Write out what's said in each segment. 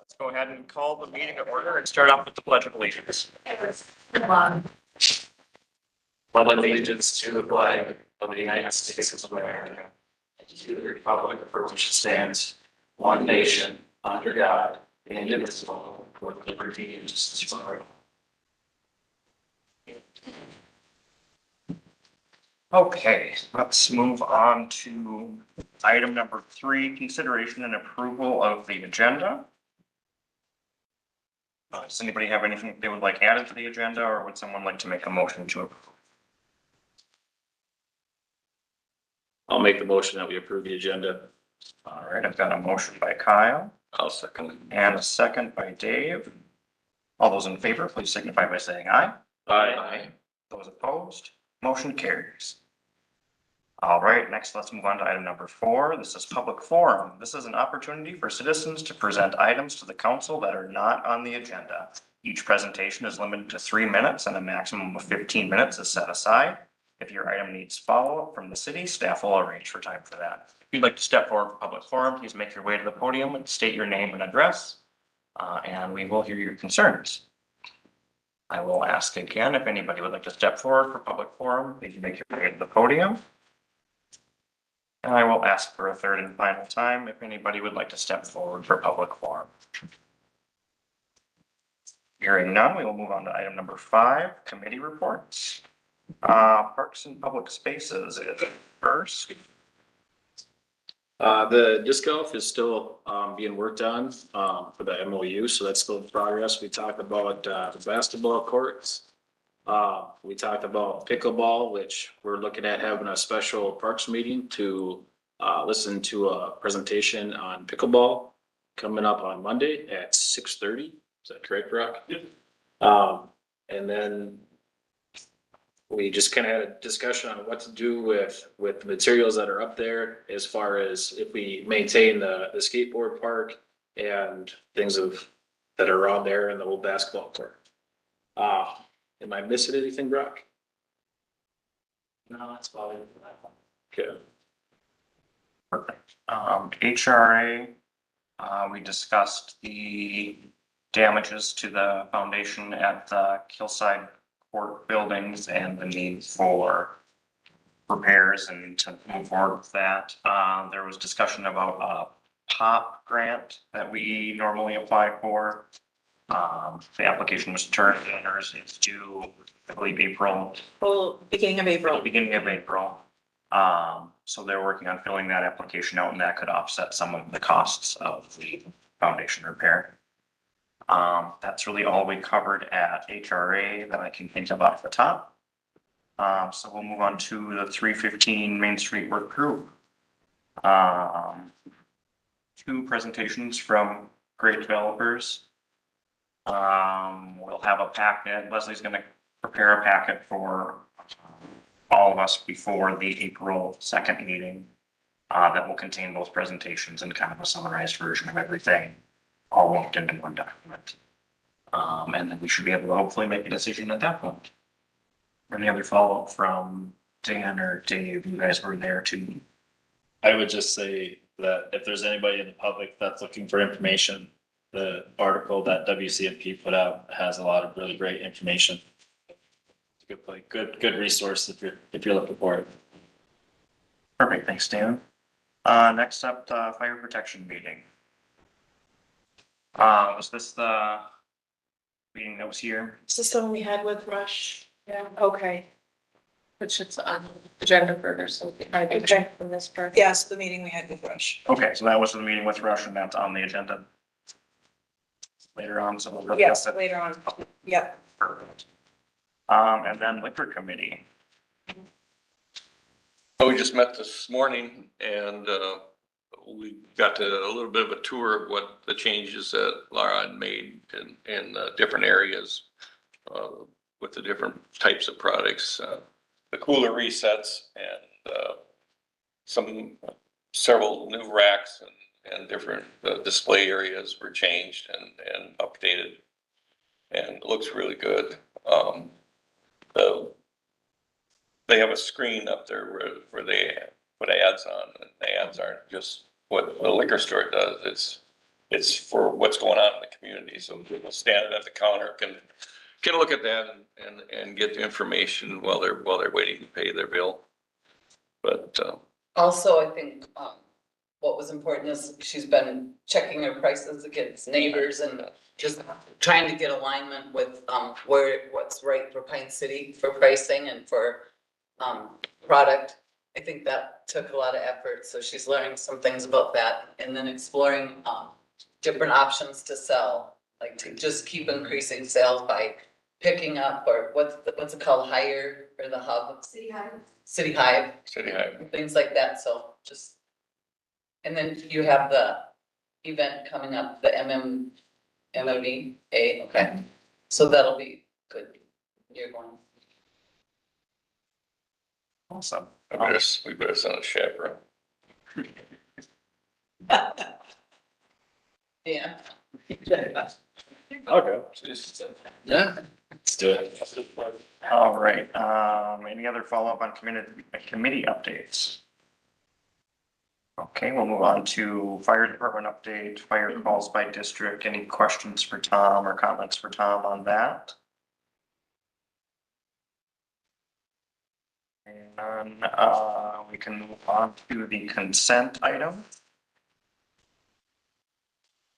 Let's go ahead and call the meeting to order and start off with the Pledge of Allegiance. Pledge allegiance to the flag of the United States of America and to the republic for which it stands, one nation, under God, indivisible, with liberty and justice for all. Okay, let's move on to item number 3, consideration and approval of the agenda. Does anybody have anything they would like added to the agenda, or would someone like to make a motion to approve? I'll make the motion that we approve the agenda. All right, I've got a motion by Kyle I'll second it. and a second by Dave. All those in favor, please signify by saying aye. Aye. Those opposed, motion carries. All right, next let's move on to item number 4. This is public forum. This is an opportunity for citizens to present items to the council that are not on the agenda. Each presentation is limited to 3 minutes and a maximum of 15 minutes is set aside. If your item needs follow-up from the city, staff will arrange for time for that. If you'd like to step forward for public forum, please make your way to the podium and state your name and address, and we will hear your concerns. I will ask again, if anybody would like to step forward for public forum, please make your way to the podium. And I will ask for a third and final time if anybody would like to step forward for public forum. Hearing none, we will move on to item number 5, committee reports. Parks and Public Spaces is first. The disc golf is still being worked on for the MOU, so that's still in progress. We talked about the basketball courts. We talked about pickleball, which we're looking at having a special parks meeting to listen to a presentation on pickleball coming up on Monday at 6:30. Is that correct, Brock? Yep. And then we just kind of had a discussion on what to do with the materials that are up there as far as if we maintain the skateboard park and things that are around there and the old basketball court. Am I missing anything, Brock? No, that's about it for that one. Okay. Perfect. HRA, we discussed the damages to the foundation at the Hillside Court buildings and the need for repairs and to move forward with that. There was discussion about a POP grant that we normally apply for. The application was turned in, or it's due, I believe, April. Well, beginning of April. Beginning of April. So they're working on filling that application out, and that could offset some of the costs of the foundation repair. That's really all we covered at HRA that I can think of off the top. So we'll move on to the 315 Main Street Work Group. 2 presentations from great developers. We'll have a packet. Leslie's going to prepare a packet for all of us before the April 2nd meeting that will contain both presentations and kind of a summarized version of everything, all lumped into one document. And then we should be able to hopefully make a decision at that point. Any other follow-up from Dan or Dave? You guys were there too. I would just say that if there's anybody in the public that's looking for information, the article that WCMP put out has a lot of really great information. It's a good place, good resource if you're looking for it. Perfect, thanks, Dan. Next up, the fire protection meeting. Was this the meeting that was here? Is this the one we had with Rush? Yeah, Okay. which is on agenda for, so I think Okay. from this part. Yes, the meeting we had with Rush. Okay, so that was the meeting with Rush, and that's on the agenda later on, so we'll Yes, discuss it. later on. Yep. Perfect. And then liquor committee. We just met this morning and we got a little bit of a tour of what the changes that Laura had made in different areas with the different types of products, the cooler resets and several new racks and different display areas were changed and updated, and it looks really good. They have a screen up there where they put ads on, and the ads aren't just what the liquor store does. it's for what's going on in the community. So people standing at the counter can look at that and get the information while they're waiting to pay their bill. But, Also, I think, what was important is she's been checking her prices against neighbors and just trying to get alignment with, what's right for Pine City for pricing and for, product. I think that took a lot of effort, so she's learning some things about that and then exploring, different options to sell. Like to just keep increasing sales by picking up, or what's it called, Hire, or the hub? City Hive. City Hive. City High, Things like that, so just. And then you have the event coming up, the MMVA, okay, so that'll be good. You're going. Awesome. we better send a chaperone. Yeah. Okay. Yeah, let's do it. All right, any other follow-up on committee updates? Okay, we'll move on to fire department update, fire calls by district. Any questions for Tom or comments for Tom on that? And we can move on to the consent item.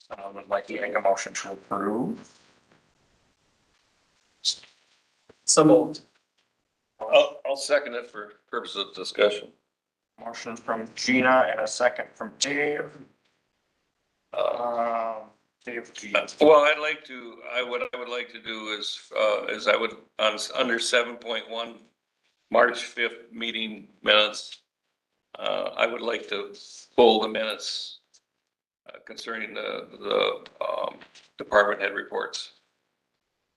Someone would like to make a motion to approve. So moved. I'll second it for purposes of discussion. Motion from Gina and a second from Dave. Dave, do you- Well, what I would like to do is I would, under 7.1, March 5th meeting minutes, I would like to pull the minutes concerning the department head reports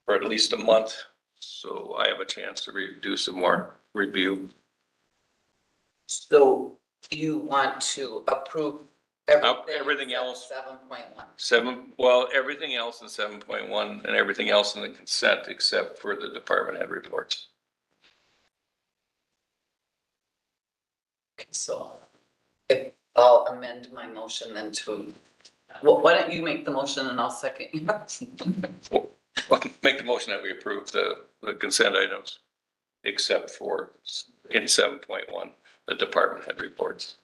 for at least a month, so I have a chance to do some more review. So you want to approve Everything else. 7.1. Everything else in 7.1 and everything else in the consent except for the department head reports. Okay, so if I'll amend my motion then to, why don't you make the motion and I'll second you? Make the motion that we approve the consent items except for in 7.1, the department head reports.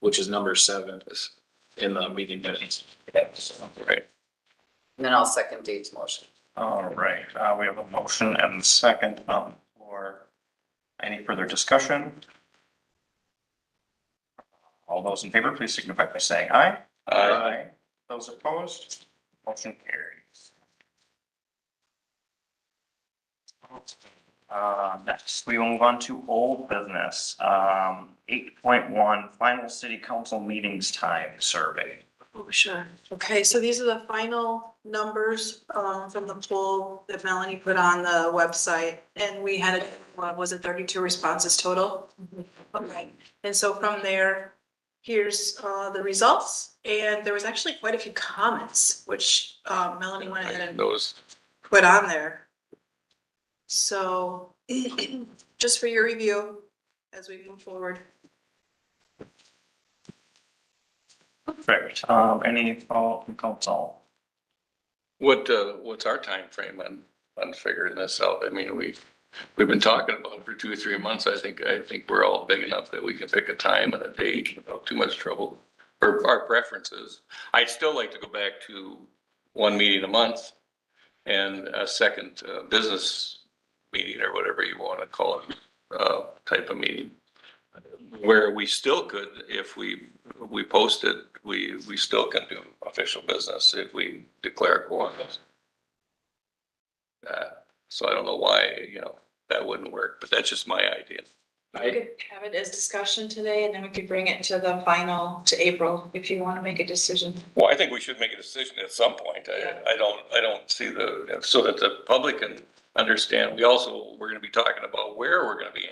Which is number 7 in the meeting minutes. Right. And then I'll second Dave's motion. All right, we have a motion and a second for any further discussion. All those in favor, please signify by saying aye. Aye. Those opposed, motion carries. Next, we will move on to old business, 8.1 final city council meetings time survey. Oh, sure. Okay, so these are the final numbers from the poll that Melanie put on the website. And we had, what was it, 32 responses total? Okay, and so from there, here's the results. And there was actually quite a few comments, which Melanie went ahead and Those, put on there. So just for your review as we move forward. Perfect. Any follow-up from council? what's our time frame on figuring this out? I mean, we've been talking about it for 2 or 3 months. I think we're all big enough that we can pick a time and a date without too much trouble. Or our preferences. I'd still like to go back to 1 meeting a month and a second business meeting or whatever you want to call it, type of meeting. Where we still could, if we post it, we still can do official business if we declare quorums. So I don't know why, that wouldn't work, but that's just my idea. We could have it as discussion today and then we could bring it to the final, to April, if you want to make a decision. Well, I think we should make a decision at some point. I don't see so that the public can understand. We're gonna be talking about where we're gonna be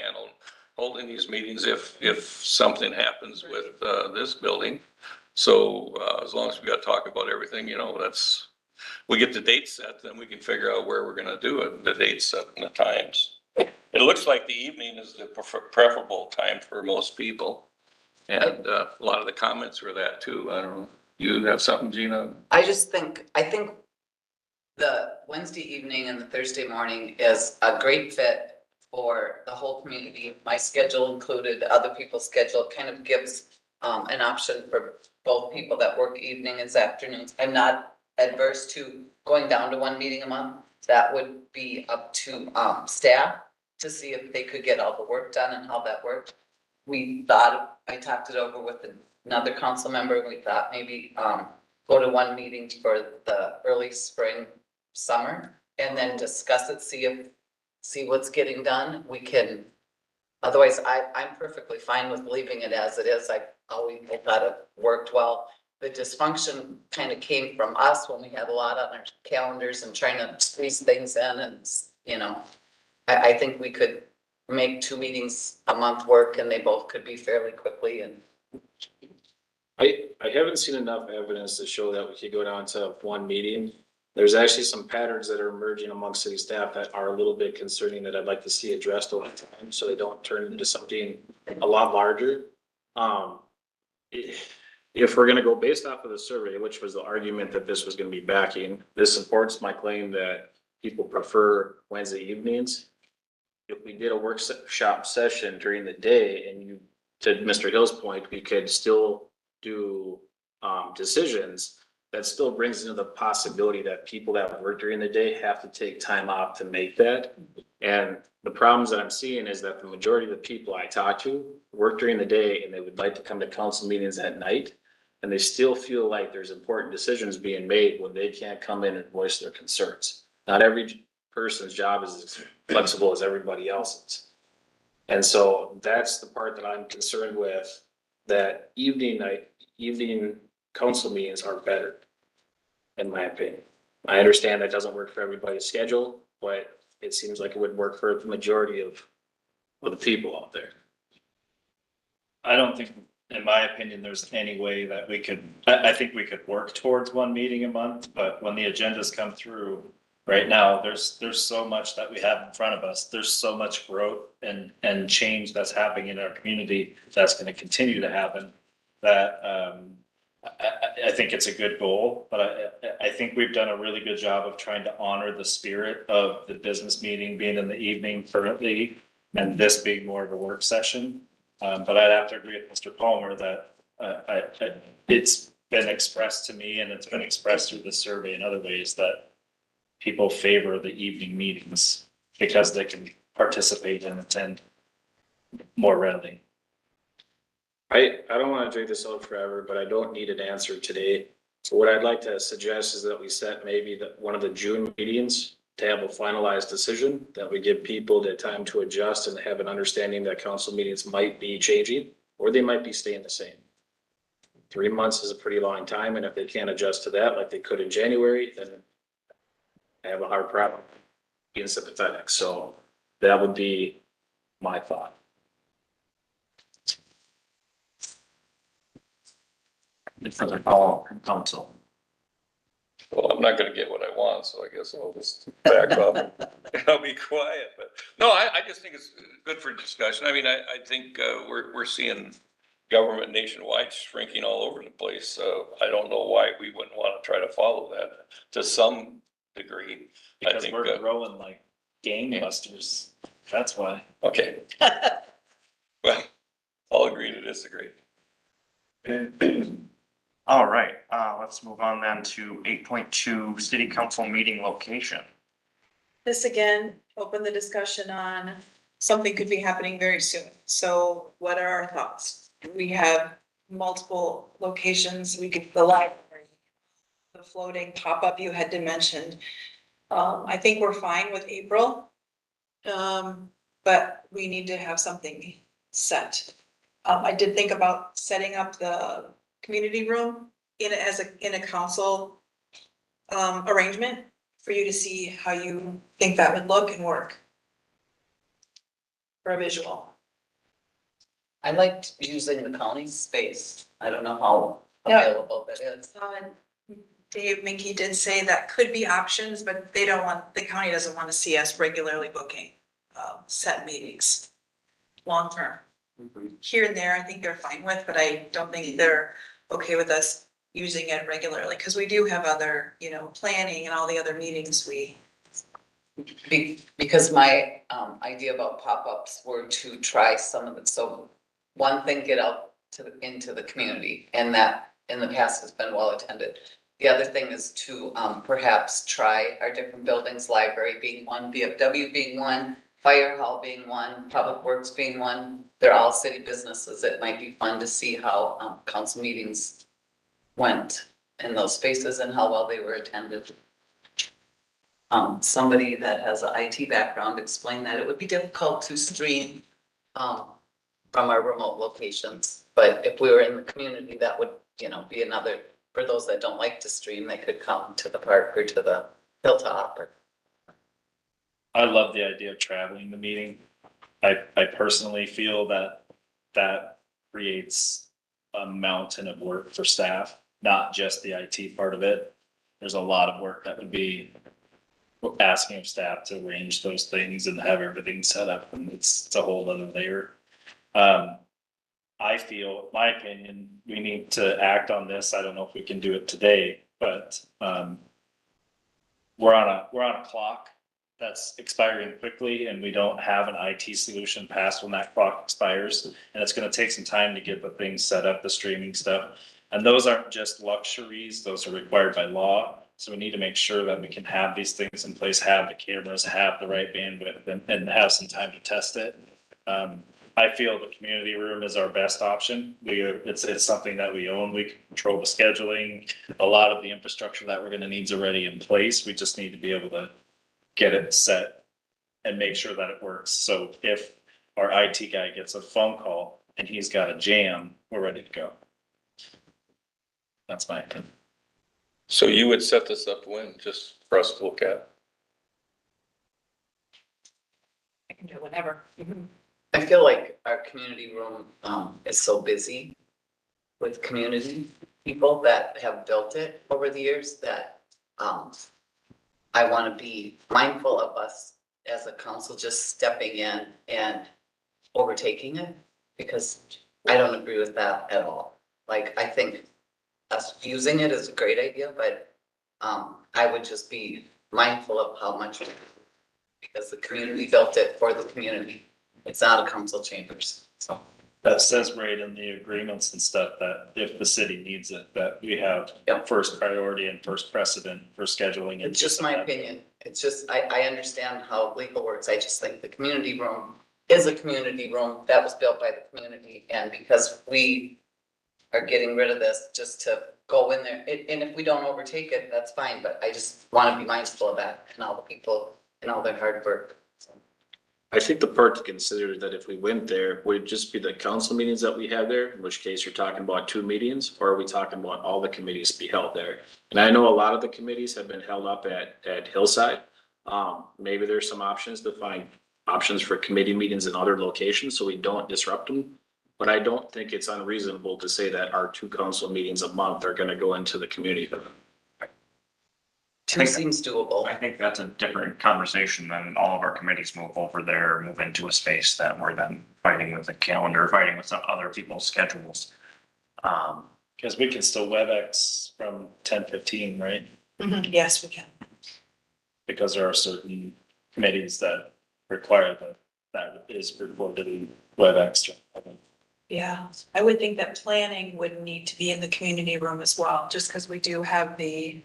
holding these meetings if something happens with, this building. So, as long as we got to talk about everything, we get the date set, then we can figure out where we're gonna do it, the dates set and the times. It looks like the evening is the preferable time for most people. And, a lot of the comments were that too. I don't know. You have something, Gina? I think the Wednesday evening and the Thursday morning is a great fit for the whole community. My schedule included, other people's schedule kind of gives an option for both people that work evening and afternoons. I'm not adverse to going down to one meeting a month. That would be up to staff to see if they could get all the work done and how that worked. I talked it over with another council member. We thought maybe go to one meeting for the early spring, summer, and then discuss it, see what's getting done. We can, otherwise, I'm perfectly fine with leaving it as it is. I thought it worked well. The dysfunction kind of came from us when we had a lot on our calendars and trying to squeeze things in and, you know, I think we could make 2 meetings a month work and they both could be fairly quickly and. I haven't seen enough evidence to show that we could go down to one meeting. There's actually some patterns that are emerging amongst city staff that are a little bit concerning that I'd like to see addressed over time, so they don't turn into something a lot larger. If we're gonna go based off of the survey, which was the argument that this was gonna be backing, this supports my claim that people prefer Wednesday evenings. If we did a workshop session during the day and you, to Mr. Hill's point, we could still do decisions, that still brings into the possibility that people that work during the day have to take time off to make that. And the problems that I'm seeing is that the majority of the people I talk to work during the day and they would like to come to council meetings at night. And they still feel like there's important decisions being made when they can't come in and voice their concerns. Not every person's job is as flexible as everybody else's. And so that's the part that I'm concerned with, that evening council meetings are better, in my opinion. I understand that doesn't work for everybody's schedule, but it seems like it would work for the majority of the people out there. I don't think, in my opinion, there's any way that we could, I think we could work towards one meeting a month, but when the agendas come through right now, there's so much that we have in front of us. There's so much growth and change that's happening in our community that's going to continue to happen, that I think it's a good goal, but I think we've done a really good job of trying to honor the spirit of the business meeting being in the evening currently, and this being more of a work session. But I'd have to agree with Mr. Palmer that it's been expressed to me, and it's been expressed through the survey in other ways, that people favor the evening meetings because they can participate and attend more readily. I don't want to drag this out forever, but I don't need an answer today. So what I'd like to suggest is that we set maybe one of the June meetings to have a finalized decision, that we give people the time to adjust and have an understanding that council meetings might be changing, or they might be staying the same. 3 months is a pretty long time, and if they can't adjust to that like they could in January, then I have a hard problem being sympathetic. So that would be my thought. Further follow-up from council. Well, I'm not gonna get what I want, so I guess I'll just back up and I'll be quiet, but no, I just think it's good for discussion. I mean, I think, we're seeing government nationwide shrinking all over the place. So I don't know why we wouldn't want to try to follow that to some degree. I Because think, we're growing like gangbusters. That's why. okay. Well, I'll agree to disagree. All right, let's move on then to 8.2 city council meeting location. This again, open the discussion on something could be happening very soon. So what are our thoughts? We have multiple locations. We could, the library, the floating pop-up you had mentioned. I think we're fine with April. But we need to have something set. I did think about setting up the community room in a council arrangement for you to see how you think that would look and work for a visual. I liked using the county space. I don't know how Yeah. available that is. Dave Minke did say that could be options, but the county doesn't want to see us regularly booking set meetings long term. Here and there, I think they're fine with, but I don't think they're okay with us using it regularly, because we do have other, you know, planning and all the other meetings Because my idea about pop-ups were to try some of it, so one thing, get out into the community, and that in the past has been well attended. The other thing is to perhaps try our different buildings, library being one, VFW being one, fire hall being one, public works being one. They're all city businesses. It might be fun to see how council meetings went in those spaces and how well they were attended. Somebody that has an IT background explained that it would be difficult to stream from our remote locations. But if we were in the community, that would, you know, be another, for those that don't like to stream, they could come to the park or to the hilltop or. I love the idea of traveling the meeting. I personally feel that that creates a mountain of work for staff, not just the IT part of it. There's a lot of work that would be asking of staff to arrange those things and have everything set up, and it's a whole other layer. I feel, my opinion, we need to act on this. I don't know if we can do it today, but we're on a clock that's expiring quickly, and we don't have an IT solution past when that clock expires. And it's gonna take some time to get the things set up, the streaming stuff. And those aren't just luxuries, those are required by law. So we need to make sure that we can have these things in place, have the cameras, have the right bandwidth, and have some time to test it. I feel the community room is our best option. It's something that we own. We can control the scheduling. A lot of the infrastructure that we're gonna need is already in place. We just need to be able to get it set and make sure that it works. So if our IT guy gets a phone call and he's got a jam, we're ready to go. That's my opinion. So you would set this up when, just for us to look at? I can do it whenever. I feel like our community room is so busy with community people that have built it over the years that I want to be mindful of us as a council just stepping in and overtaking it, because I don't agree with that at all. Like, I think us using it is a great idea, but I would just be mindful of how much, because the community built it for the community. It's not a council chambers, so. That says right in the agreements and stuff that if the city needs it, that we have Yep. first priority and first precedent for scheduling. and It's just things like my that. opinion. It's just, I understand how legal works. I just think the community room is a community room that was built by the community. And because we are getting rid of this just to go in there, and if we don't overtake it, that's fine. But I just want to be mindful of that and all the people and all their hard work. So. I think the part to consider is that if we went there, would it just be the council meetings that we have there, in which case you're talking about 2 meetings, or are we talking about all the committees be held there? And I know a lot of the committees have been held up at Hillside. Maybe there's some options to find options for committee meetings in other locations so we don't disrupt them. But I don't think it's unreasonable to say that our 2 council meetings a month are gonna go into the community. 2 seems doable. I think that's a different conversation than all of our committees move over there, move into a space that we're then fighting with the calendar, fighting with some other people's schedules. Cause we can still WebEx from 10:15, right? Yes, we can. Because there are certain committees that require that is recorded in WebEx. Yeah, I would think that planning would need to be in the community room as well, just because we do have the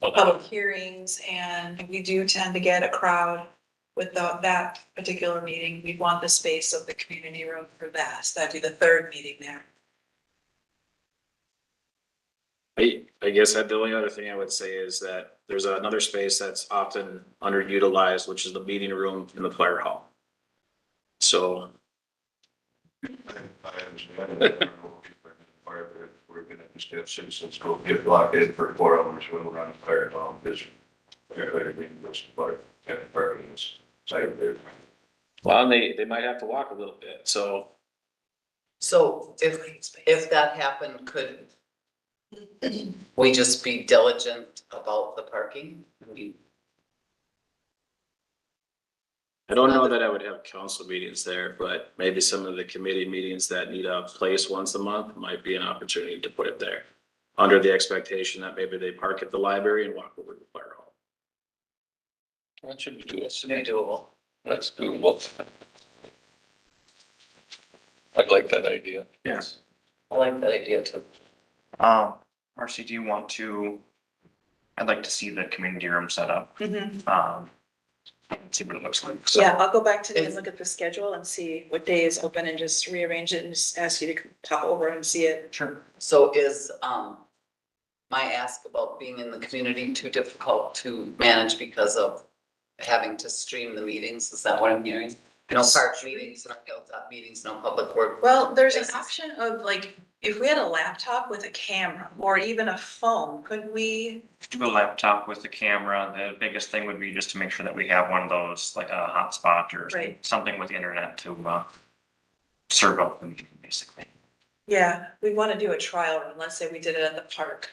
public hearings and we do tend to get a crowd with that particular meeting. We want the space of the community room for that. So that'd be the 3rd meeting there. I guess that the only other thing I would say is that there's another space that's often underutilized, which is the meeting room in the fire hall. So I understand. We're gonna just have citizens go get locked in for 4 hours when we're on fire alarm, because everything goes to fire and parking is side there. well, and they might have to walk a little bit, so. So if that happened, could we just be diligent about the parking? I don't know that I would have council meetings there, but maybe some of the committee meetings that need a place once a month might be an opportunity to put it there. under the expectation that maybe they park at the library and walk over to the fire hall. That should be doable. Should be doable. That's doable. I like that idea. Yes. I like that idea too. Marcy, do you want to, I'd like to see the community room set up, Mhm. see what it looks like. So, Yeah, I'll go back today and look at the schedule and see what day is open and just rearrange it and just ask you to pop over and see it. Sure. So is, my ask about being in the community too difficult to manage because of having to stream the meetings? Is that what I'm hearing? No park meetings, no hilltop meetings, no public work. Well, there's an option of like, if we had a laptop with a camera or even a phone, could we? Do a laptop with the camera. The biggest thing would be just to make sure that we have one of those, like a hotspot or Right. something with the internet to, serve up the meeting, basically. Yeah, we want to do a trial run. Let's say we did it at the park.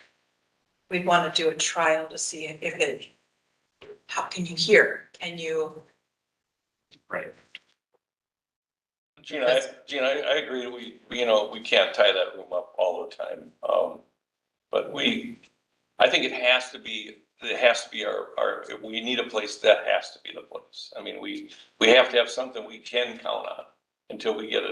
We'd want to do a trial to see if it, how can you hear? Can you? Right. Gina, I agree, we can't tie that room up all the time, but I think it has to be we need a place that has to be the place. I mean, we have to have something we can count on until we get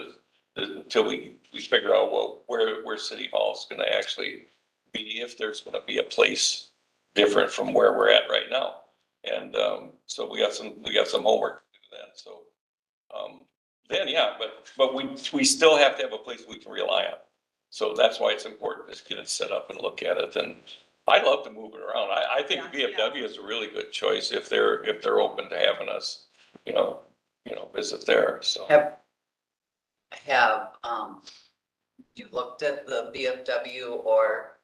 until we figure out, well, where City Hall is gonna actually be, if there's gonna be a place different from where we're at right now. And, so we got some homework to do that, so, then, yeah, but we still have to have a place we can rely on. So that's why it's important to get it set up and look at it, and I'd love to move it around. I think Yeah, VFW is a really good choice if they're open to having us, visit there, so. You looked at the BFW or?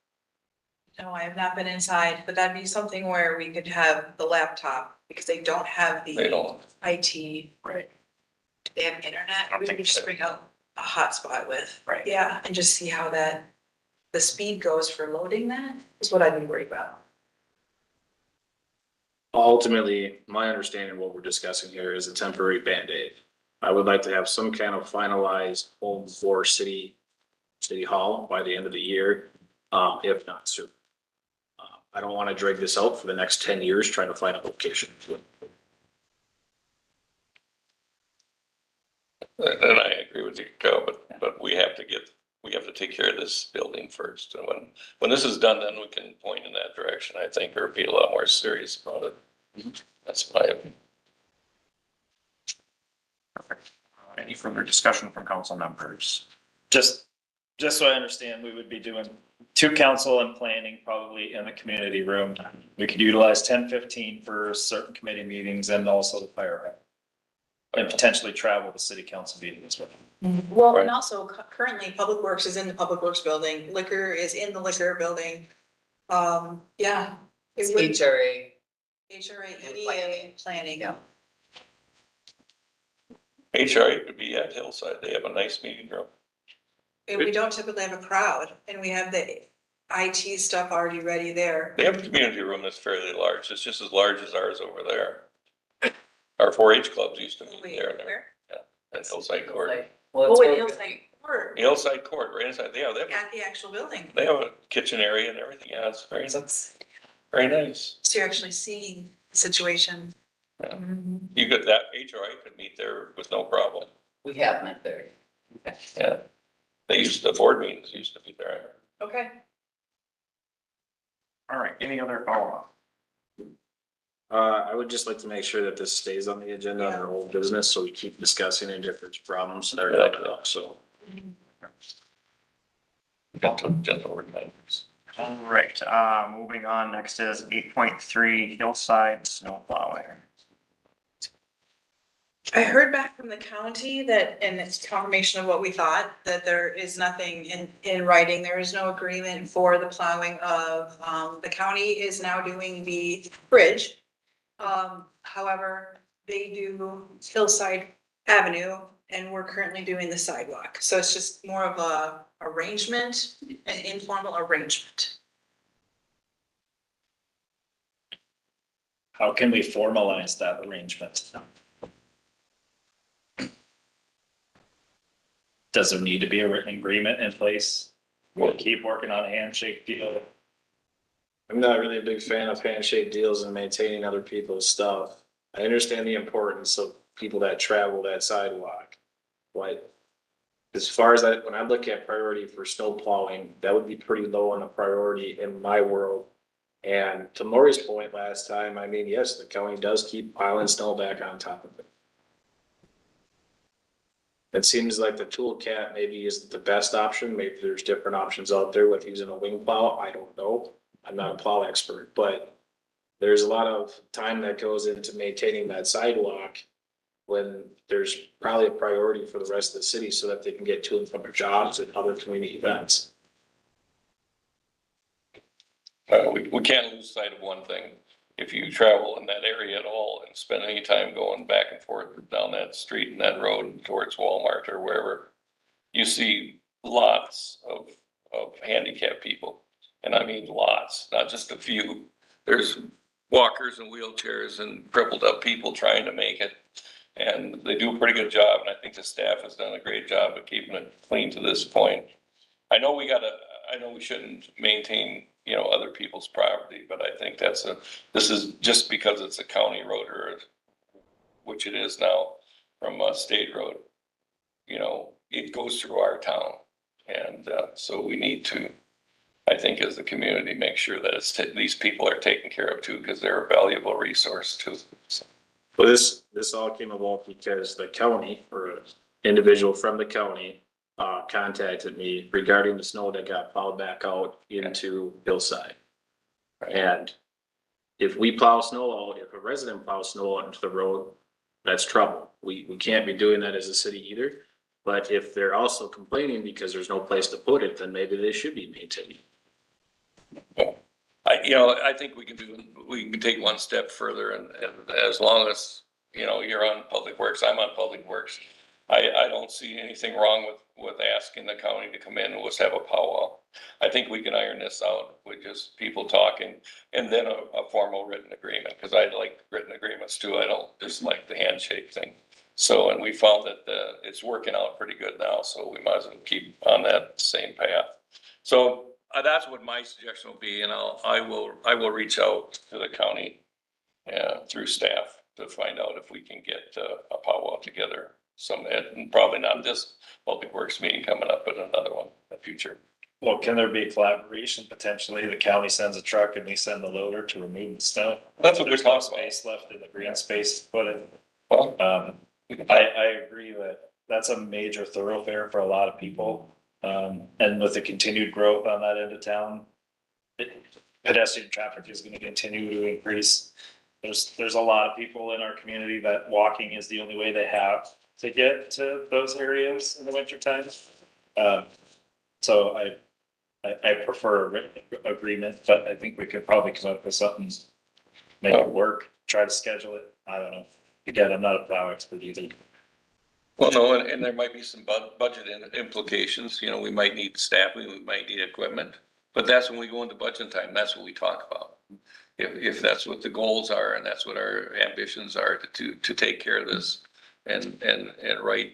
No, I have not been inside, but that'd be something where we could have the laptop because they don't have They the don't, IT. Right. Do they have internet? don't We think could just so. bring out a hotspot with. Right. Yeah, and just see how the speed goes for loading that is what I'd be worried about. Ultimately, my understanding of what we're discussing here is a temporary Band-Aid. I would like to have some kind of finalized home for City Hall by the end of the year, if not sooner. I don't want to drag this out for the next 10 years trying to find a location. and I agree with you, Kyle, but we have to take care of this building first. And when this is done, then we can point in that direction, I think, or be a lot more serious about it. That's my opinion. Any further discussion from council members? Just so I understand, we would be doing two council and planning probably in the community room. We could utilize 10-15 for certain committee meetings and also the fire hall. And potentially travel to city council meetings with. Well, Right. and also currently Public Works is in the Public Works building, liquor is in the liquor building. Yeah. It would, HRA, HRA, and EDA, planning. Yeah. HRA could be at Hillside. They have a nice meeting room. And we don't typically have a crowd and we have the IT stuff already ready there. They have a community room that's fairly large. It's just as large as ours over there. Our 4-H clubs used to meet Wait, there where? at Hillside Court. well, Oh, it's wait, where- Hillside Court, Hillside Court, right inside, they have at the actual building. a kitchen area and everything. Yeah, it's very, very nice. So you're actually seeing the situation. Yeah. Mhm. You could, that HRA could meet there with no problem. we have met there. Yeah. The board meetings used to be there. Okay. All right, any other follow-up? I would just like to make sure that this stays on the agenda under old business, so we keep discussing and if there's problems that are coming up, so. Got to general reminders. All right, moving on, next is 8.3 Hillside Snow Plowing. I heard back from the county that, and it's confirmation of what we thought, that there is nothing in writing. There is no agreement for the plowing of, the county is now doing the bridge. However, they do Hillside Avenue and we're currently doing the sidewalk. So it's just more of a arrangement, an informal arrangement. How can we formalize that arrangement? Does there need to be a written agreement in place? We'll keep working on a handshake deal. I'm not really a big fan of handshake deals and maintaining other people's stuff. I understand the importance of people that travel that sidewalk. But as far as when I look at priority for snow plowing, that would be pretty low on the priority in my world. And to Lori's point last time, I mean, yes, the county does keep piling snow back on top of it. It seems like the toolcat maybe isn't the best option. Maybe there's different options out there with using a wing plow. I don't know. I'm not a plow expert, but there's a lot of time that goes into maintaining that sidewalk when there's probably a priority for the rest of the city so that they can get to and from their jobs and other community events. We can't lose sight of one thing. If you travel in that area at all and spend any time going back and forth down that street and that road towards Walmart or wherever, you see lots of handicapped people. And I mean lots, not just a few. There's walkers and wheelchairs and crippled up people trying to make it. And they do a pretty good job. And I think the staff has done a great job of keeping it clean to this point. I know we shouldn't maintain, other people's property, but I think this is just because it's a county road or which it is now from a state road. It goes through our town. And so we need to, I think as a community, make sure that these people are taken care of too, because they're a valuable resource too. So. Well, this all came about because the county or an individual from the county contacted me regarding the snow that got plowed back out into Hillside. And if we plow snow out, if a resident plows snow out into the road, that's trouble. We can't be doing that as a city either. But if they're also complaining because there's no place to put it, then maybe they should be maintained. I think we can take one step further and as long as, you're on Public Works, I'm on Public Works. I don't see anything wrong with asking the county to come in and let's have a powwow. I think we can iron this out with just people talking and then a formal written agreement, because I like written agreements too. I don't just like the handshake thing. So, and we found that it's working out pretty good now, so we might as well keep on that same path. So that's what my suggestion will be, and I will reach out to the county through staff to find out if we can get a powwow together. And probably not this Public Works meeting coming up, but another one in the future. Well, can there be a collaboration potentially? The county sends a truck and we send the loader to remove the snow. That's what we're There's no talking about. space left in the green space to put it. Well, I agree that that's a major thoroughfare for a lot of people. And with the continued growth on that end of town, pedestrian traffic is going to continue to increase. There's a lot of people in our community that walking is the only way they have to get to those areas in the winter time. So I prefer a written agreement, but I think we could probably come up with something, make it work, try to schedule it. I don't know. Again, I'm not a plow expert either. well, no, and there might be some budget implications. We might need staffing, we might need equipment, but that's when we go into budget time. That's what we talk about. If that's what the goals are and that's what our ambitions are to take care of this and right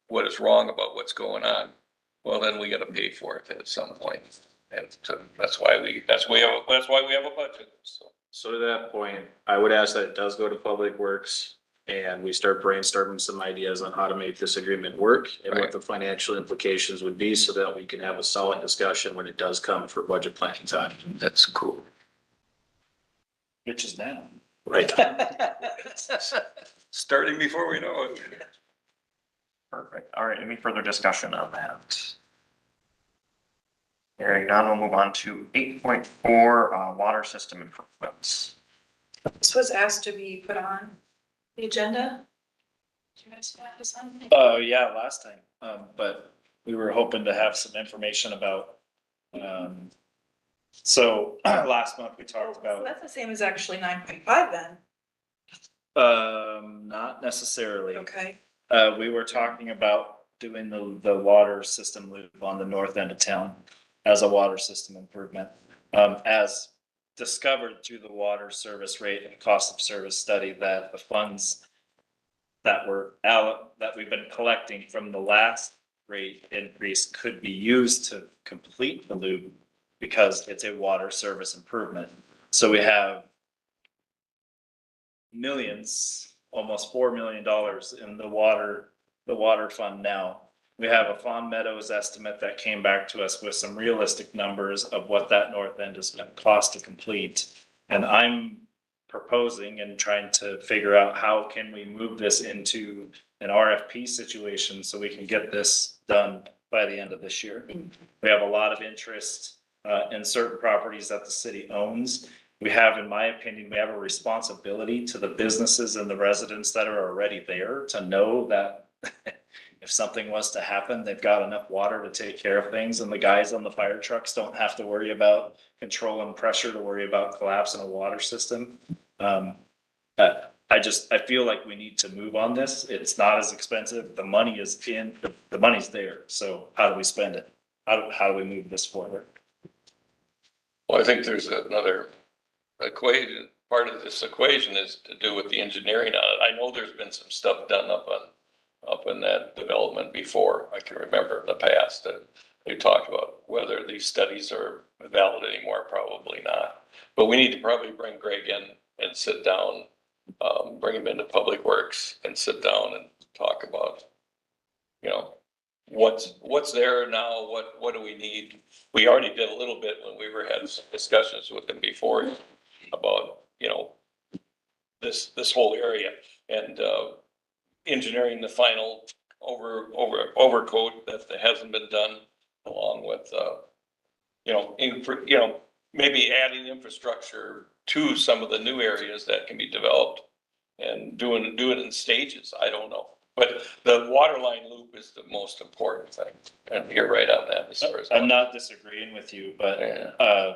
what is wrong about what's going on, well, then we got to pay for it at some point. And so that's why we have a budget. So to that point, I would ask that it does go to Public Works and we start brainstorming some ideas on how to make this agreement work and what Right. the financial implications would be so that we can have a solid discussion when it does come for budget planning time. That's cool. Which is now. Right. Starting before we know it. Perfect. All right, any further discussion on that? Hearing none, we'll move on to 8.4, water system improvements. This was asked to be put on the agenda. Did you guys have this on? Yeah, last time, but we were hoping to have some information about, so last month we talked So about, that's the same as actually 9.5 then. not necessarily. Okay. We were talking about doing the water system loop on the north end of town as a water system improvement. As discovered through the water service rate and cost of service study, that the funds that we've been collecting from the last rate increase could be used to complete the loop because it's a water service improvement. So we have millions, almost $4 million in the water fund now. We have a Fawn Meadows estimate that came back to us with some realistic numbers of what that north end is going to cost to complete. And I'm proposing and trying to figure out how can we move this into an RFP situation so we can get this done by the end of this year. We have a lot of interest in certain properties that the city owns. We have, in my opinion, we have a responsibility to the businesses and the residents that are already there to know that if something was to happen, they've got enough water to take care of things, and the guys on the fire trucks don't have to worry about control and pressure to worry about collapse in a water system. I feel like we need to move on this. It's not as expensive. The money is the money's there. So how do we spend it? How do we move this forward? Well, I think there's another equation. Part of this equation is to do with the engineering on it. I know there's been some stuff done up in that development before. I can remember in the past that we talked about whether these studies are valid anymore, probably not. But we need to probably bring Greg in and sit down, bring him into Public Works and sit down and talk about, you know, what's there now, what do we need? We already did a little bit when we had some discussions with him before about, you know, this whole area and engineering the final overcoat that hasn't been done, along with maybe adding infrastructure to some of the new areas that can be developed and do it in stages. I don't know. But the water line loop is the most important thing. And you're right on that as far as. I'm not disagreeing with you, but Yeah.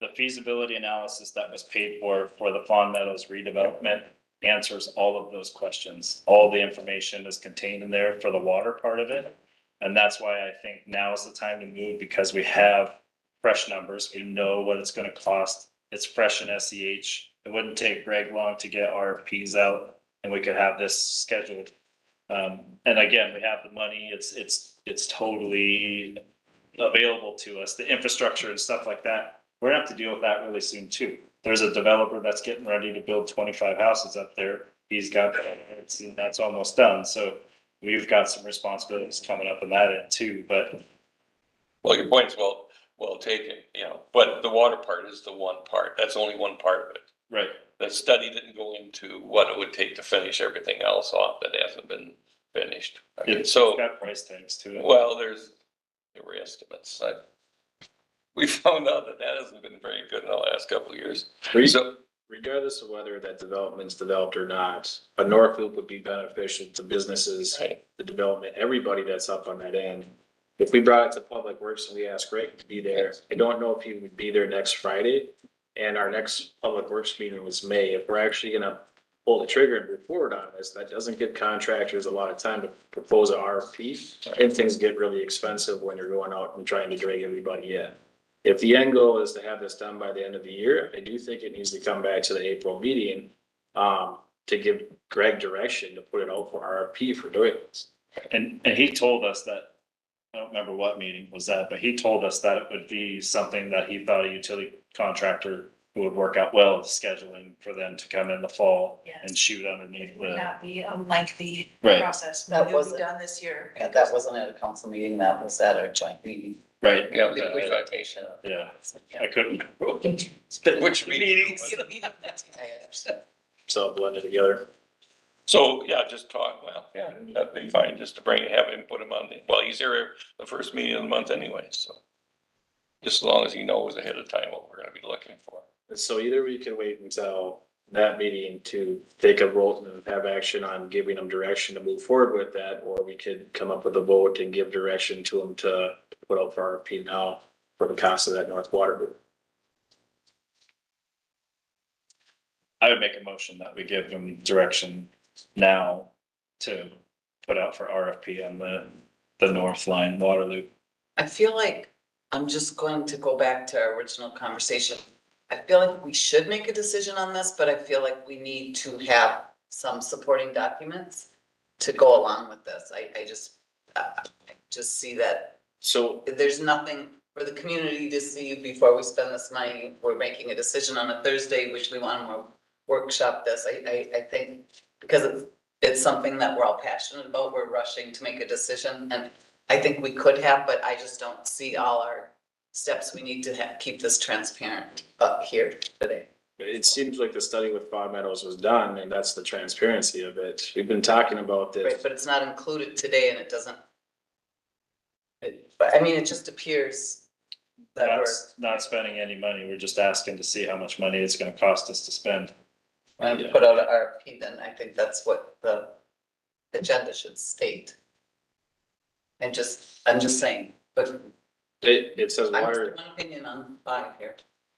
The feasibility analysis that was paid for the Fawn Meadows redevelopment answers all of those questions. All the information is contained in there for the water part of it. And that's why I think now is the time to move, because we have fresh numbers. We know what it's gonna cost. It's fresh in SEH. It wouldn't take Greg long to get RFPs out and we could have this scheduled. And again, we have the money. It's totally available to us. The infrastructure and stuff like that, we're gonna have to deal with that really soon too. There's a developer that's getting ready to build 25 houses up there. He's got, that's almost done. So we've got some responsibilities coming up in that end too, but. Well, your point's well taken, you know, but the water part is the one part. That's only one part of it. Right. The study didn't go into what it would take to finish everything else off that hasn't been finished. I mean, It's so, got price tags to it. well, there were estimates. We found out that hasn't been very good in the last couple of years. So, Regardless of whether that development's developed or not, a north loop would be beneficial to businesses, right. the development, everybody that's up on that end. If we brought it to Public Works and we asked Greg to be there, I don't know if he would be there next Friday. And our next Public Works meeting was May. If we're actually gonna pull the trigger and move forward on this, that doesn't give contractors a lot of time to propose an RFP. And things get really expensive when you're going out and trying to drag everybody in. If the end goal is to have this done by the end of the year, I do think it needs to come back to the April meeting to give Greg direction to put it out for RFP for doing this. And he told us that, I don't remember what meeting was that, but he told us that it would be something that he thought a utility contractor who would work out well with scheduling for them to come in the fall Yes. and shoot underneath It would the. not be a lengthy Right. process. That It would be wasn't- done this year. Yeah, that wasn't at a council meeting, that was at a joint meeting. Right. Yeah, we tried. Yeah, I couldn't. Which meetings? So blended together. So, yeah, just talk, well, yeah, that'd be fine, just to have him put him on he's here the first meeting of the month anyway, so. Just as long as he knows ahead of time what we're gonna be looking for. So either we can wait until that meeting to take a vote and have action on giving them direction to move forward with that, or we could come up with a vote and give direction to them to put out for RFP now for the cost of that North Water Loop. I would make a motion that we give them direction now to put out for RFP on the North Line water loop. I feel like, I'm just going to go back to our original conversation. I feel like we should make a decision on this, but I feel like we need to have some supporting documents to go along with this. I just I just see that So there's nothing for the community to see before we spend this money. We're making a decision on a Thursday, which we want to workshop this. I think because it's something that we're all passionate about, we're rushing to make a decision. And I think we could have, but I just don't see all our steps we need to have, keep this transparent up here today. it seems like the study with Bob Meadows was done, and that's the transparency of it. We've been talking about Right, this. but it's not included today and it doesn't. But I mean, it just appears that we're. Not spending any money. We're just asking to see how much money it's gonna cost us to spend. And put out an RFP, then I think that's what the agenda should state. And I'm just saying, but It says I'm water. just one opinion on five here.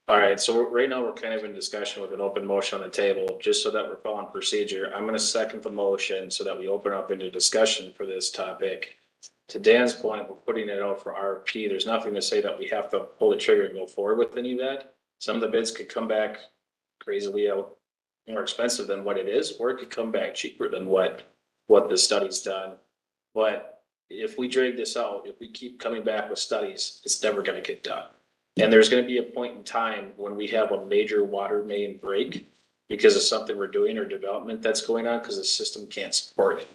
All right, so right now we're kind of in discussion with an open motion on the table, just so that we're following procedure. I'm gonna second the motion so that we open up into discussion for this topic. To Dan's point, we're putting it out for RFP. There's nothing to say that we have to pull the trigger and go forward with any of that. Some of the bids could come back crazily out more expensive than what it is, or it could come back cheaper than what the study's done. But if we drag this out, if we keep coming back with studies, it's never gonna get done. And there's gonna be a point in time when we have a major water main break because of something we're doing or development that's going on, because the system can't support it.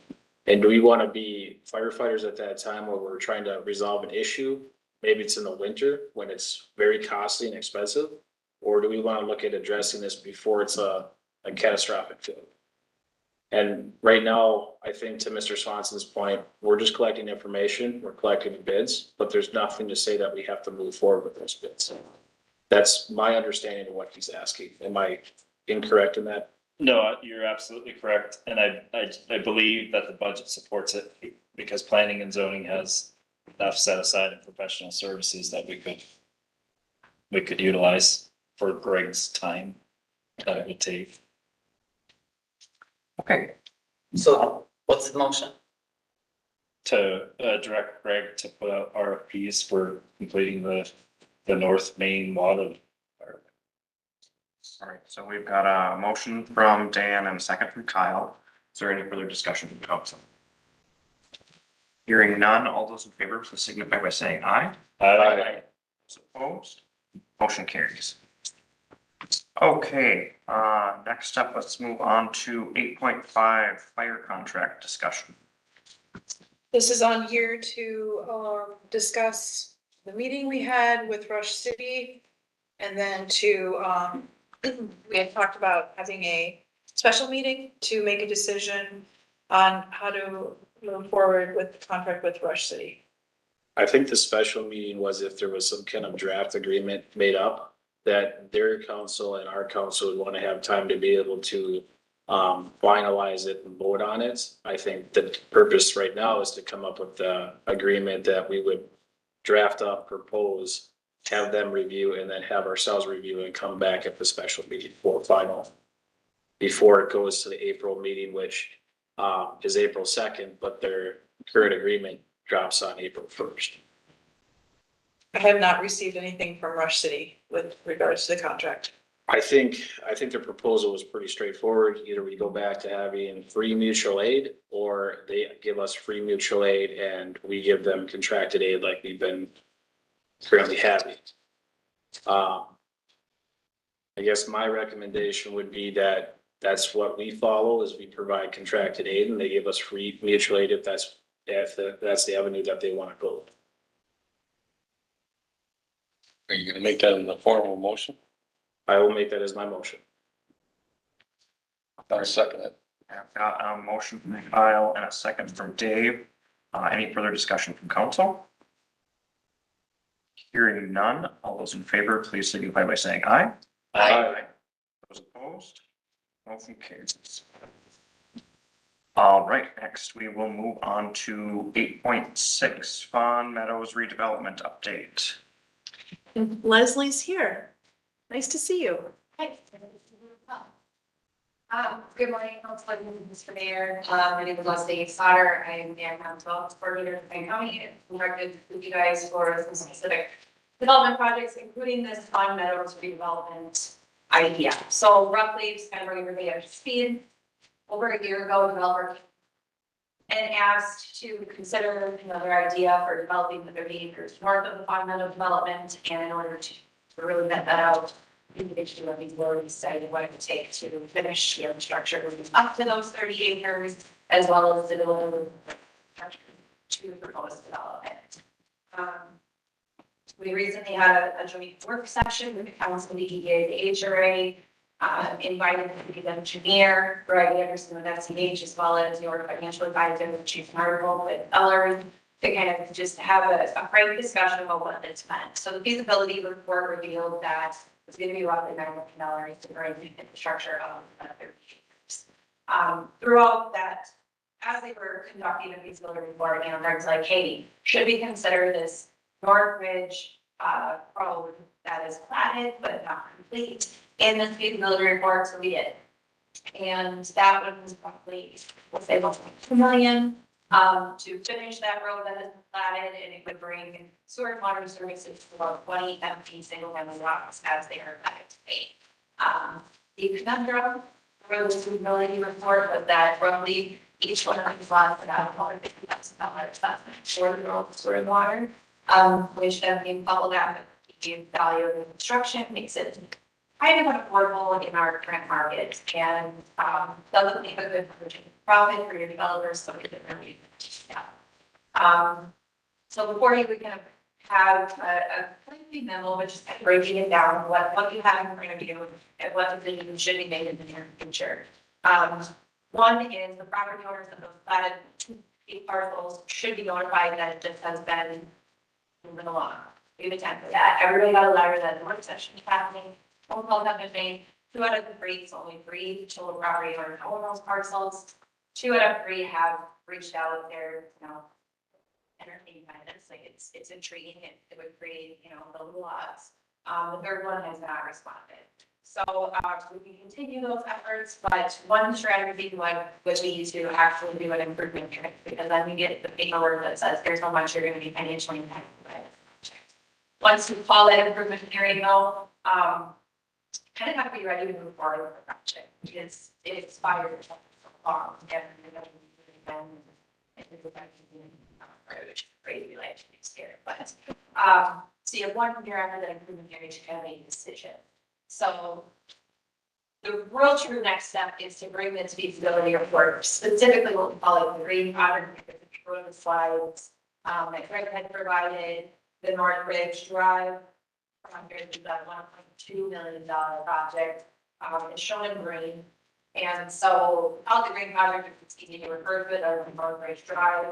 And do we wanna be firefighters at that time where we're trying to resolve an issue? Maybe it's in the winter when it's very costly and expensive. Or do we wanna look at addressing this before it's a catastrophic failure? And right now, I think to Mr. Swanson's point, we're just collecting information, we're collecting bids, but there's nothing to say that we have to move forward with those bids. That's my understanding of what he's asking. Am I incorrect in that? No, you're absolutely correct. And I believe that the budget supports it because planning and zoning has enough set aside in professional services that we could utilize for Greg's time that it would take. Okay, So what's the motion? To direct Greg to put out RFPs for completing the North Main water. all right, so we've got a motion from Dan and a second from Kyle. Is there any further discussion from council? Hearing none, all those in favor, please signify by saying aye. Those opposed, motion carries. Okay, next up, let's move on to 8.5 fire contract discussion. This is on here to discuss the meeting we had with Rush City. And then we had talked about having a special meeting to make a decision on how to move forward with the contract with Rush City. I think the special meeting was if there was some kind of draft agreement made up that their council and our council would want to have time to be able to finalize it and vote on it. I think the purpose right now is to come up with the agreement that we would draft up, propose, have them review, and then have ourselves review and come back at the special meeting for final. Before it goes to the April meeting, which is April 2nd, but their current agreement drops on April 1st. I have not received anything from Rush City with regards to the contract. I think their proposal was pretty straightforward. Either we go back to having free mutual aid, or they give us free mutual aid and we give them contracted aid like we've been currently having. I guess my recommendation would be that that's what we follow, is we provide contracted aid and they give us free mutual aid if that's the avenue that they want to go. Are you gonna make that in the formal motion? I will make that as my motion. I'll second it. I've got a motion from Kyle and a second from Dave. Any further discussion from council? Hearing none, all those in favor, please signify by saying aye. Aye. Those opposed, motion carries. All right, next we will move on to 8.6 Fawn Meadows redevelopment update. Leslie's here. Nice to see you. Hi. Good morning, Council, Mr. Mayor. My name is Leslie Sauter. I am the council coordinator for Pine County. I'm directed with you guys for some specific development projects, including this Fawn Meadows redevelopment idea. So roughly, just kind of bring everybody up to speed. Over a year ago, a developer and asked to consider another idea for developing the 30 acres north of the fundamental development. And in order to really vet that out, the individual of these board decided what it would take to finish the infrastructure up to those 30 acres, as well as the delivery to the proposed development. We recently had a joint work session with the council, the EDA, the HRA, invited the engineer, Greg Anderson with SEH, as well as your financial advisor, Chief Marvel with Eller, to kind of just have a frank discussion about what it's meant. So the feasibility report revealed that it's going to be roughly $9 million to bring the infrastructure of 30 acres. Throughout that, as they were conducting the feasibility report, you know, there's like, hey, should we consider this North Ridge road that is platted but not complete in this feasibility report? So we did. And that one was roughly, we'll say, 1.2 million to finish that road that is platted, and it would bring sewer and water services to about 20 empty single family lots as they are platted today. The conundrum for the feasibility report was that roughly each one of these lots would have $150,000 for the road, sewer and water, which then being followed up with the value of the construction makes it kind of affordable in our current market, and doesn't leave a good profit for your developers, so we didn't really, yeah. So before you, we kind of have a lengthy memo, which is kind of breaking it down, what you have in front of you and what decisions should be made in the near future. One is the property owners of those platted parcels should be notified that this has been moving along. We've attempted that. Everybody got a letter that the work session is happening. Phone calls have been made. 2 out of the 3, so only 3 total property owners own those parcels. 2 out of 3 have reached out. They're, you know, entertaining guidance. Like it's intriguing. It would create, you know, the lots. The 3rd one has not responded. So we can continue those efforts, but one strategy would be to actually do an improvement hearing, because then we get the paperwork that says there's how much you're going to be financially impacted by this project. Once we call that improvement hearing, though, kind of have to be ready to move forward with the project, because it expired so long. Crazy life next year, but so you have 1 year after that improvement hearing to kind of make a decision. So the real true next step is to bring this feasibility report, specifically what we call it the green project, because if you go to the slides that Greg had provided, the North Ridge Drive project is that $1.2 million project. It's shown in green. And so call it the green project, it's easy to refer to it as the North Ridge Drive.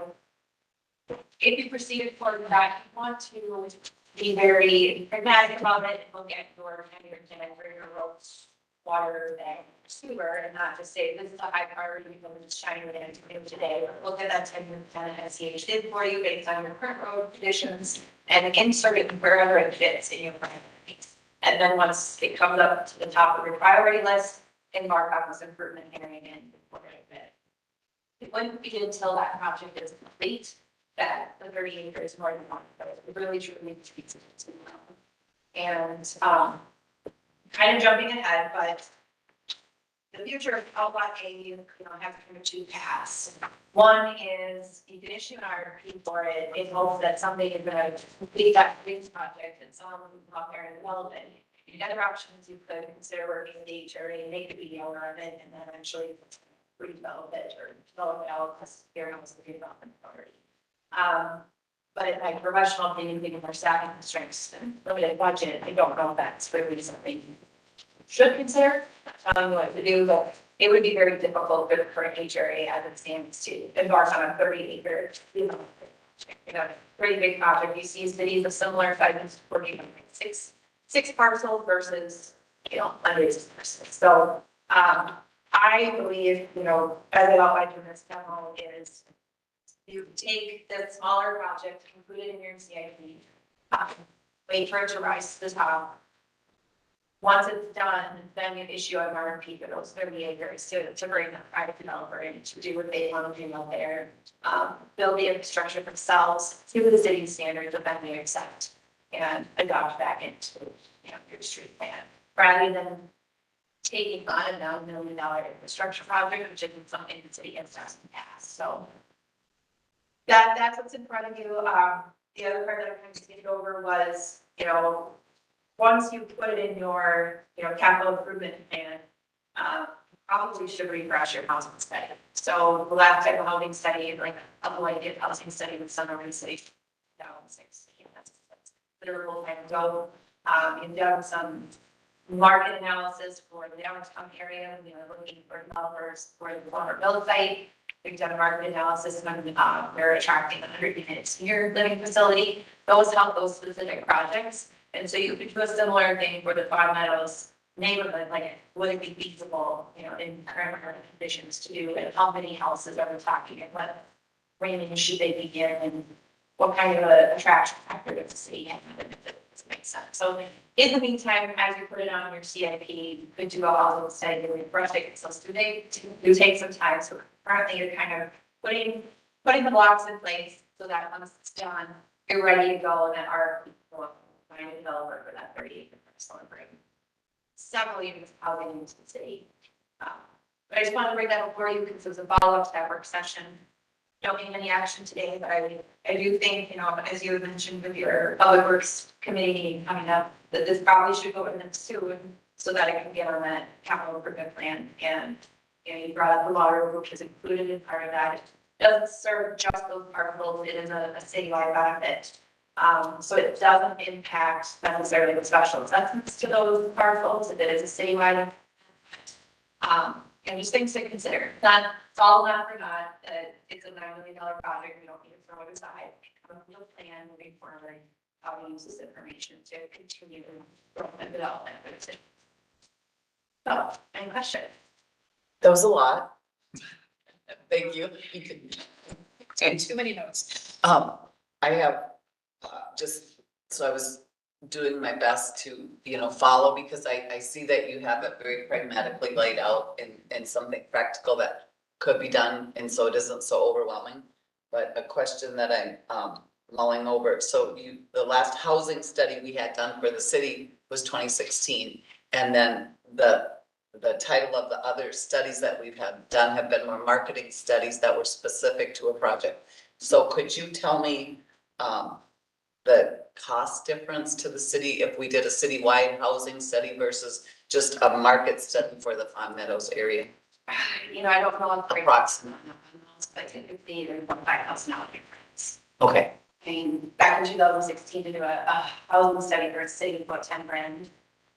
If you proceeded forward with that, you want to be very pragmatic about it and look at your roads, water, and sewer, and not just say this is a high priority because it's shining in today. Look at that 10-year plan that SEH did for you based on your current road conditions and insert it wherever it fits in your priorities. And then once it comes up to the top of your priority list, embark on this improvement hearing and look at it. It wouldn't be until that project is complete that the 30 acres more than one, it really truly treats it to and kind of jumping ahead, but the future of Outlaw A, you know, have kind of 2 paths. One is you can issue an RFP for it in hopes that someday you're going to complete that big project and someone will come out there and develop it. The other options you could consider working with the HRA and they could be the owner of it and then eventually redevelop it or develop it out as your house the redevelopment authority. But in my professional opinion, given our staffing constraints and limited budget, I don't know if that's really something you should consider. I'm telling you what to do, but it would be very difficult for the current HRA as it stands to embark on a 30-acre, you know, pretty big project. You see cities of similar sizes working on six parcels versus, you know, hundreds of parcels. So I believe, you know, as I outlined in this memo, is you take the smaller project, include it in your CIP, wait for it to rise to the top. Once it's done, then you issue an RFP for those 30 acres to bring a private developer in to do what they want to do out there. Build the infrastructure themselves to the city standards that then they accept and adopt back into, you know, your street plan, rather than taking on a $9 million infrastructure project, which isn't something the city has done in the past. So That's what's in front of you. The other part that I kind of skipped over was, once you put it in your, capital improvement plan, probably should refresh your housing study. So the last type of housing study, like a blanket housing study with some organization, 2016, that's literal time ago. You've done some market analysis for the downtown area, looking for developers for the former build site. We've done a market analysis when they're attracting 100 unit senior living facility. Those help those specific projects. And so you could do a similar thing for the Farm Meadows neighborhood, like would it be feasible, in current market conditions to do, and how many houses are we talking, and what range should they be in, and what kind of a attraction factor does the city have, if it makes sense. So in the meantime, as you put it on your CIP, you could do all those studies and refresh it. So today, do take some time. So currently you're kind of putting the blocks in place so that once it's done, you're ready to go, and that our people find a developer for that 30 acre parcel and bring several units of housing into the city. But I just wanted to bring that up for you because it was a follow-up to that work session. Don't need any action today, but I do think, as you had mentioned with your Public Works Committee meeting coming up, that this probably should go in soon so that it can get on that capital improvement plan. And, you brought up the water, which is included in part of that. It doesn't serve just those parcels. It is a citywide benefit. So it doesn't impact necessarily the special assessments to those parcels. If it is a citywide, and just things to consider. It's all not for naught. It's a $9 million project. We don't need to throw it aside. Come up with a plan moving forward. How we use this information to continue growth and development for the city. So, any questions? That was a lot. Thank you. You could. Too many notes. I have, so I was doing my best to, follow, because I see that you have it very pragmatically laid out and something practical that could be done, and so it isn't so overwhelming. But a question that I'm mulling over, so the last housing study we had done for the city was 2016, and then the title of the other studies that we've done have been more marketing studies that were specific to a project. So could you tell me the cost difference to the city if we did a citywide housing study versus just a market study for the Farm Meadows area? I don't know if Approximately. but typically there's about $5,000 difference. Okay. I mean, back in 2016 to do a housing study for a city, about 10 grand.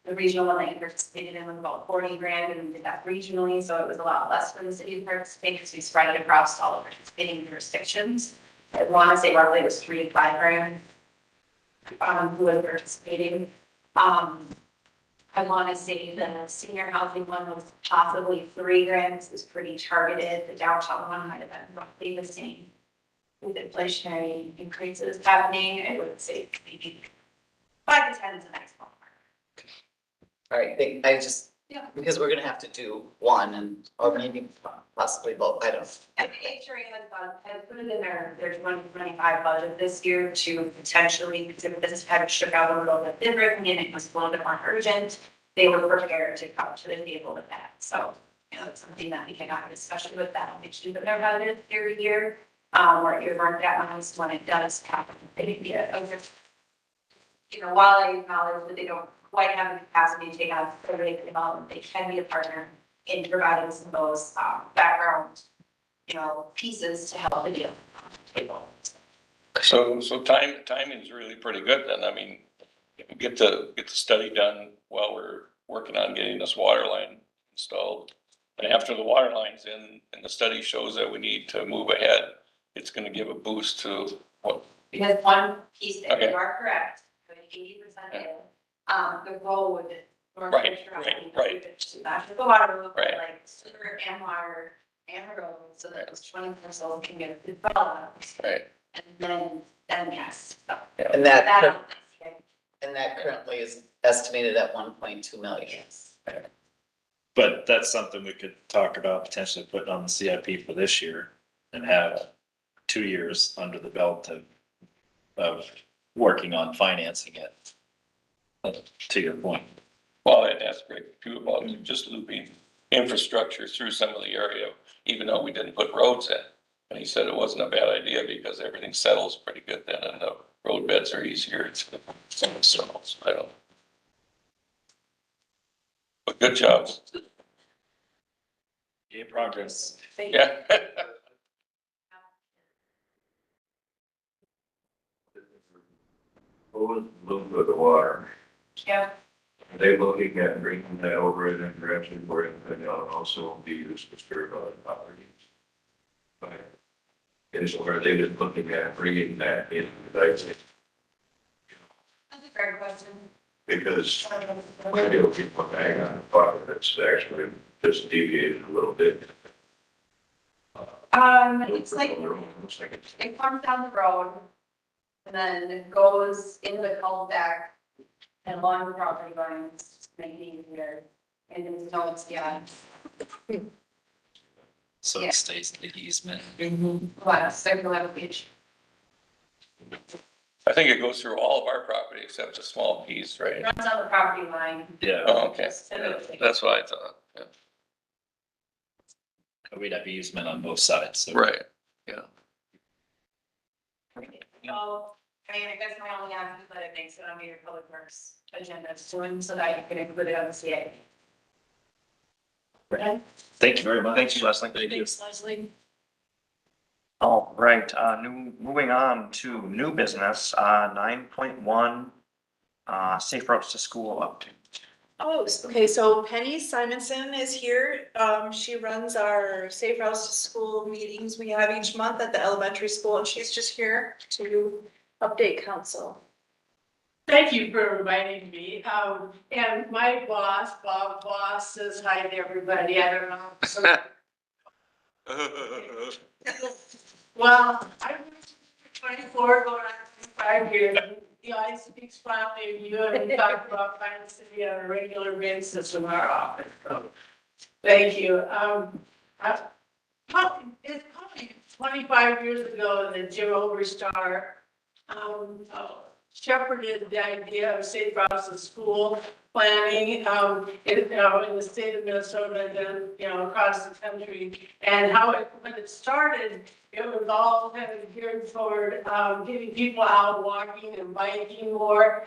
The regional one that you participated in was about 40 grand, and we did that regionally, so it was a lot less for the city to participate because we spread it across all the participating jurisdictions. I want to say roughly it was 3 to 5 grand who was participating. I want to say the senior housing one was possibly 3 grand. This was pretty targeted. The downtown one might have been roughly the same. With inflationary increases happening, I would say maybe 5 to 10 is the next ballpark. All right, because we're gonna have to do one or maybe possibly both, I don't know. And I put it in their 2025 budget this year to potentially, because if this had shook out a little bit differently and it was a little bit more urgent, they were prepared to come to the table with that. So, it's something that we can have, especially with that, we should put our budget every year, where you weren't that nice when it does happen. While I acknowledge that they don't quite have the capacity to take on further development, they can be a partner in providing some of those background, pieces to help the deal table. So timing is really pretty good then. I mean, get the study done while we're working on getting this water line installed. And after the water line's in and the study shows that we need to move ahead, it's gonna give a boost to what? Because one piece that Okay. you are correct, 80% in, the road. Right. Not just the water, but Right. like sewer and water and the road, so that those 20 parcels can get developed. Right. And then yes. So And that that, currently is estimated at 1.2 million. yes. But that's something we could talk about potentially putting on the CIP for this year and have 2 years under the belt of working on financing it. To your point. Well, that's great too about just looping infrastructure through some of the area, even though we didn't put roads in. And he said it wasn't a bad idea because everything settles pretty good then and the road beds are easier. So I don't. But good job. Yeah, progress. Yeah. What was the loop of the water? Yeah. Are they looking at bringing that over in that direction where it also be used to serve other properties? Right. Is, or are they just looking at bringing that in, That's a fair question. because maybe it'll be put back on the part that's actually just deviated a little bit. It's like, it comes down the road and then it goes into the cul-de-sac and along the property lines, making it easier. And there's no, it's, yeah, So Yeah. it stays in the easement. well, circular beach. I think it goes through all of our property except a small piece, right? Runs on the property line. Yeah, Oh, okay. Just Yeah, to the- that's what I thought. Yeah. we'd have easement on both sides, so. Right. Well, I mean, I guess my only ask is that it makes it on your public works agenda soon so that you can include it on the CA. Thank you very much. Thank you, Leslie. Thank you. Thanks, Leslie. All right, moving on to new business, 9.1, safe routes to school update. Oh, okay, so Penny Simonson is here. She runs our Safe Routes to School meetings we have each month at the elementary school, and she's just here to update council. Thank you for inviting me. And my boss, Bob Boss, says hi to everybody. I don't know. So, well, I've been for 24, going on 25 years. The I speaks fondly of you and we talk about Pine City on a regular basis in our office. So, thank you. It's probably 25 years ago that Jim Overstar shepherded the idea of safe routes to school planning, in the state of Minnesota and, across the country. And when it started, it was all kind of geared toward, getting people out walking and biking more,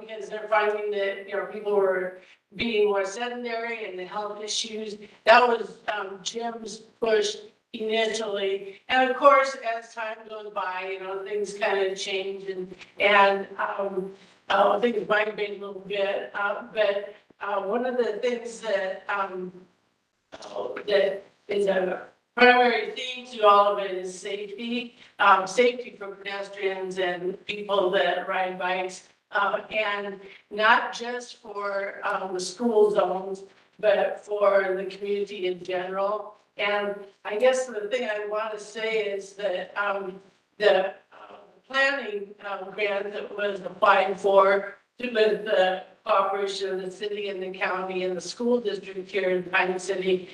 because they're finding that, people were being more sedentary and the health issues. That was, Jim's push initially. And of course, as time goes by, things kind of change and things migrate a little bit. But one of the things that is a primary theme to all of it is safety, safety for pedestrians and people that ride bikes. And not just for the school zones, but for the community in general. And I guess the thing I want to say is that the planning grant that was applied for with the cooperation of the city and the county and the school district here in Pine City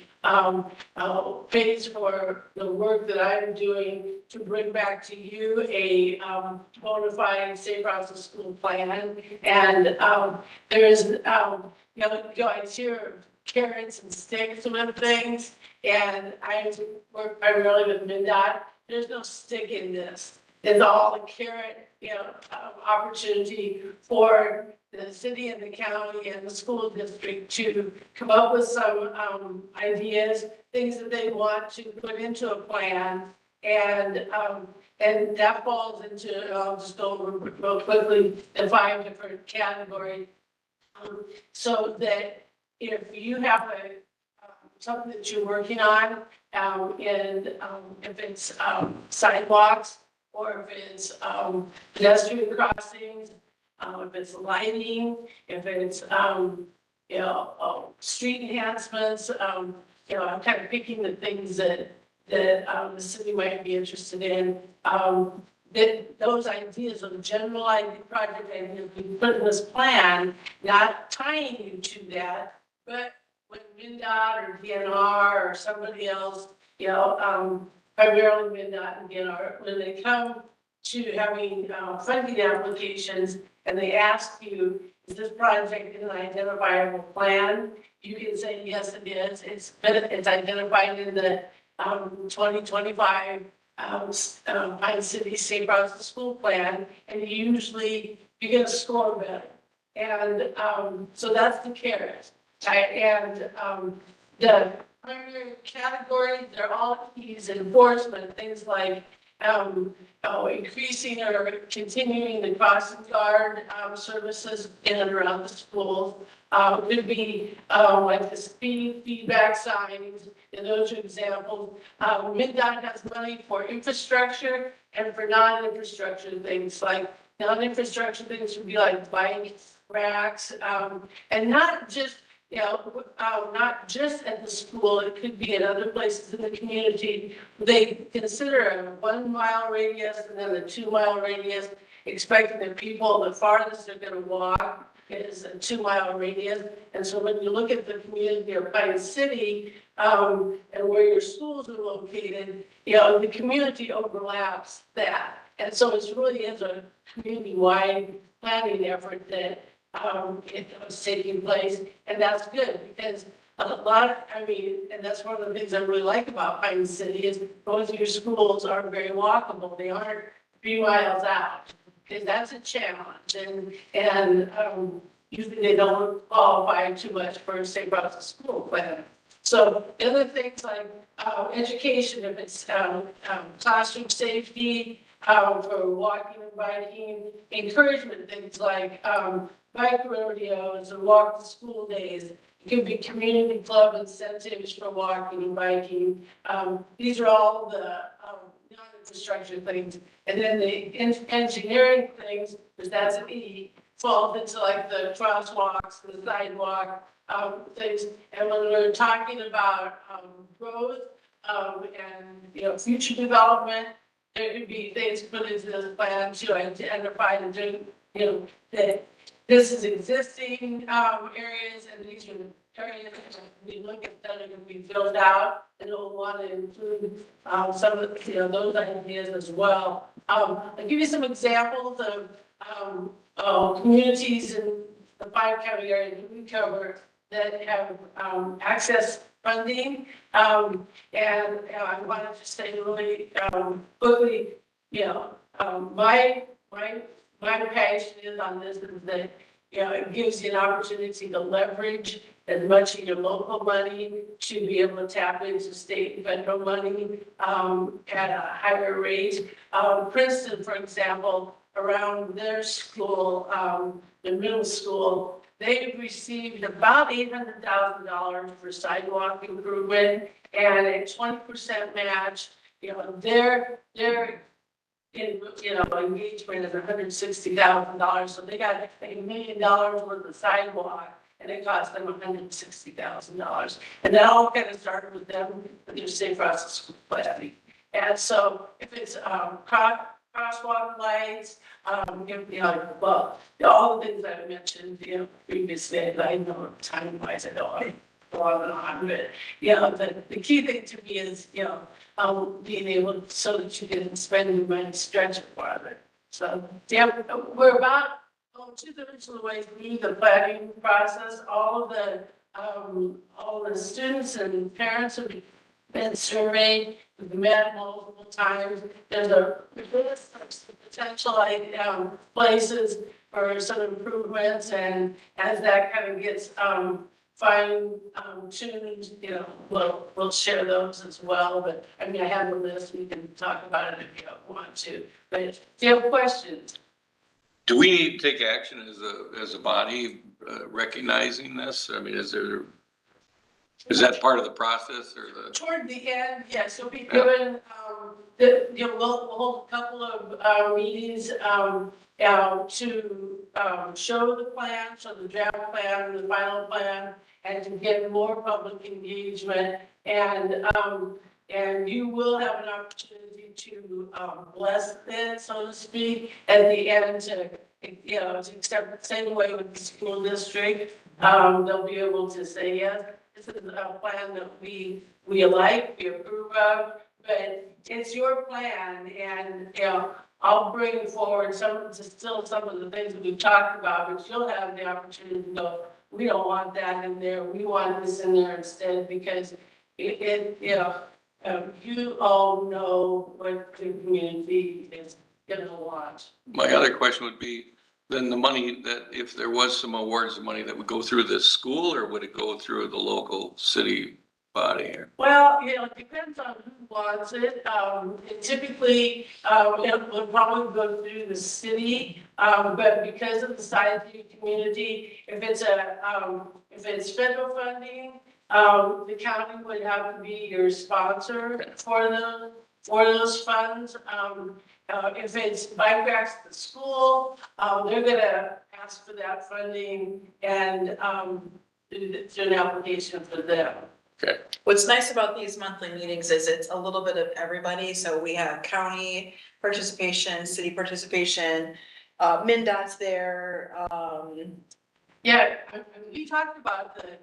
pays for the work that I'm doing to bring back to you a bona fide safe routes to school plan. And there is, I hear carrots and sticks with things. And I work primarily with MnDOT. There's no stick in this. It's all a carrot, opportunity for the city and the county and the school district to come up with some ideas, things that they want to put into a plan. And that falls into, I'll just go over real quickly, the 5 different categories. So that if you have something that you're working on, and if it's sidewalks, or if it's pedestrian crossings, if it's lighting, if it's street enhancements, I'm kind of picking the things that the city might be interested in. That those ideas of general project ideas we put in this plan, not tying you to that, but when MnDOT or DNR or somebody else, primarily MnDOT and DNR, when they come to having funding applications and they ask you, is this project in an identifiable plan? You can say, yes, it is. It's identified in the 2025 Pine City St. Bronson School Plan, and usually you get a score better. And, so that's the carrot. The primary categories, they're all keys, enforcement, things like, increasing or continuing the crossing guard, services in and around the schools. Could be, like the speed feedback signs, and those are examples. MinDOT has money for infrastructure and for non-infrastructure things, like non-infrastructure things would be like bike racks, and not just, not just at the school, it could be in other places in the community. They consider a 1 mile radius and then a 2 mile radius, expecting that people, the farthest they're gonna walk is a 2 mile radius. And so when you look at the community of Pine City, and where your schools are located, the community overlaps that. And so it's really is a community-wide planning effort that it was taking place, and that's good because a lot, and that's one of the things I really like about Pine City is most of your schools are very walkable. They aren't 3 miles out, because that's a challenge, and usually they don't qualify too much for a St. Bronson school plan. So the other things like education, if it's classroom safety, for walking and biking, encouragement, things like bike rodeos and walk to school days. It could be community club incentives for walking and biking. These are all the non-infrastructure things. And then the engineering things, because that's an E, falls into like the crosswalks, the sidewalk things. And when we're talking about growth and future development, there could be things put into this plan to identify and do, that this is existing areas, and these are areas that we look at that are going to be filled out, and we'll want to include some of those ideas as well. I'll give you some examples of communities in the 5 county areas that we cover that have access funding. And I wanted to say really quickly, my passion is on this is that, it gives you an opportunity to leverage as much of your local money to be able to tap into state and federal money at a higher rate. Princeton, for example, around their school, the middle school, they've received about $800,000 for sidewalk improvement and a 20% match. Their engagement is $160,000. So they got $1 million worth of sidewalk, and it cost them $160,000. And that all kind of started with them with their safe process school planning. And so if it's crosswalk lights, well, all the things I mentioned, previously, I know time-wise, I don't go on and on, but, the key thing to me is, being able so that you can spend your money, stretch it farther. So, we're about 2/3 of the way through the planning process. All the students and parents have been surveyed. We've met multiple times. There's a list of potential places for some improvements, and as that kind of gets fine tuned, we'll share those as well. But I have a list. We can talk about it if you want to. But if you have questions. Do we need to take action as a body recognizing this? Is that part of the process or the? Toward the end, yes, you'll be given, we'll hold a couple of meetings to show the plan, show the draft plan, the final plan, and to get more public engagement. And you will have an opportunity to bless it, so to speak, at the end to accept the same way with the school district. They'll be able to say, yes, this is a plan that we like, we approve of, but it's your plan, and I'll bring forward some of the things that we've talked about, but you'll have the opportunity to go, we don't want that in there, we want this in there instead, because you all know what the community is gonna want. My other question would be, then the money that, if there was some awards of money that would go through this school, or would it go through the local city body here? Well, it depends on who wants it. It typically, it will probably go through the city. But because of the size of your community, if it's federal funding, the county would have to be your sponsor for those funds. If it's bike racks at the school, they're gonna ask for that funding and, do an application for them. What's nice about these monthly meetings is it's a little bit of everybody, so we have county participation, city participation, MinDOT's there, Yeah, we talked about the.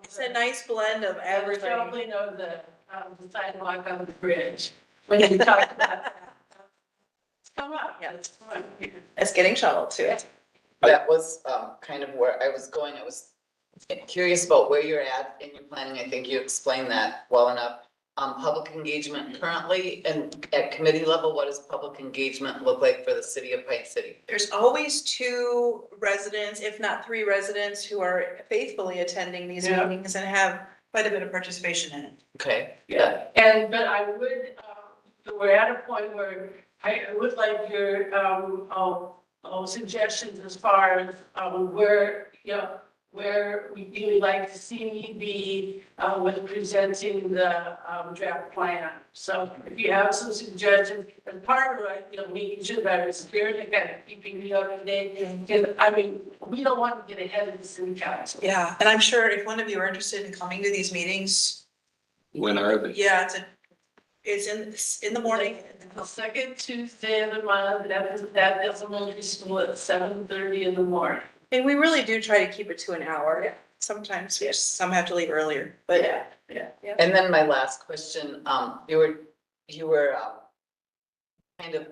it's a nice blend of everybody. Shoveling of the sidewalk on the bridge, when you talked about that. It's come up, Yeah. it's fun. It's getting shoveled too. That was, kind of where I was going. I was curious about where you're at in your planning. I think you explained that well enough. Public engagement currently and at committee level, what does public engagement look like for the city of Pine City? There's always 2 residents, if not 3 residents, who are faithfully attending these Yeah. meetings and have quite a bit of participation in it. Okay, Yeah, but I would, we're at a point where I would like your, suggestions as far as, where, where you would like to see me be, with presenting the, draft plan. So if you have some suggestions, and part of it, making sure that it's clear, and kind of keeping me up to date, because, I mean, we don't want to get ahead of the city council. Yeah, and I'm sure if one of you are interested in coming to these meetings, When are they? yeah, it's in the morning. The second Tuesday of the month, that is elementary school at 7:30 in the morning. And we really do try to keep it to an hour. Sometimes some have to leave earlier, but Yeah. and then my last question, you were kind of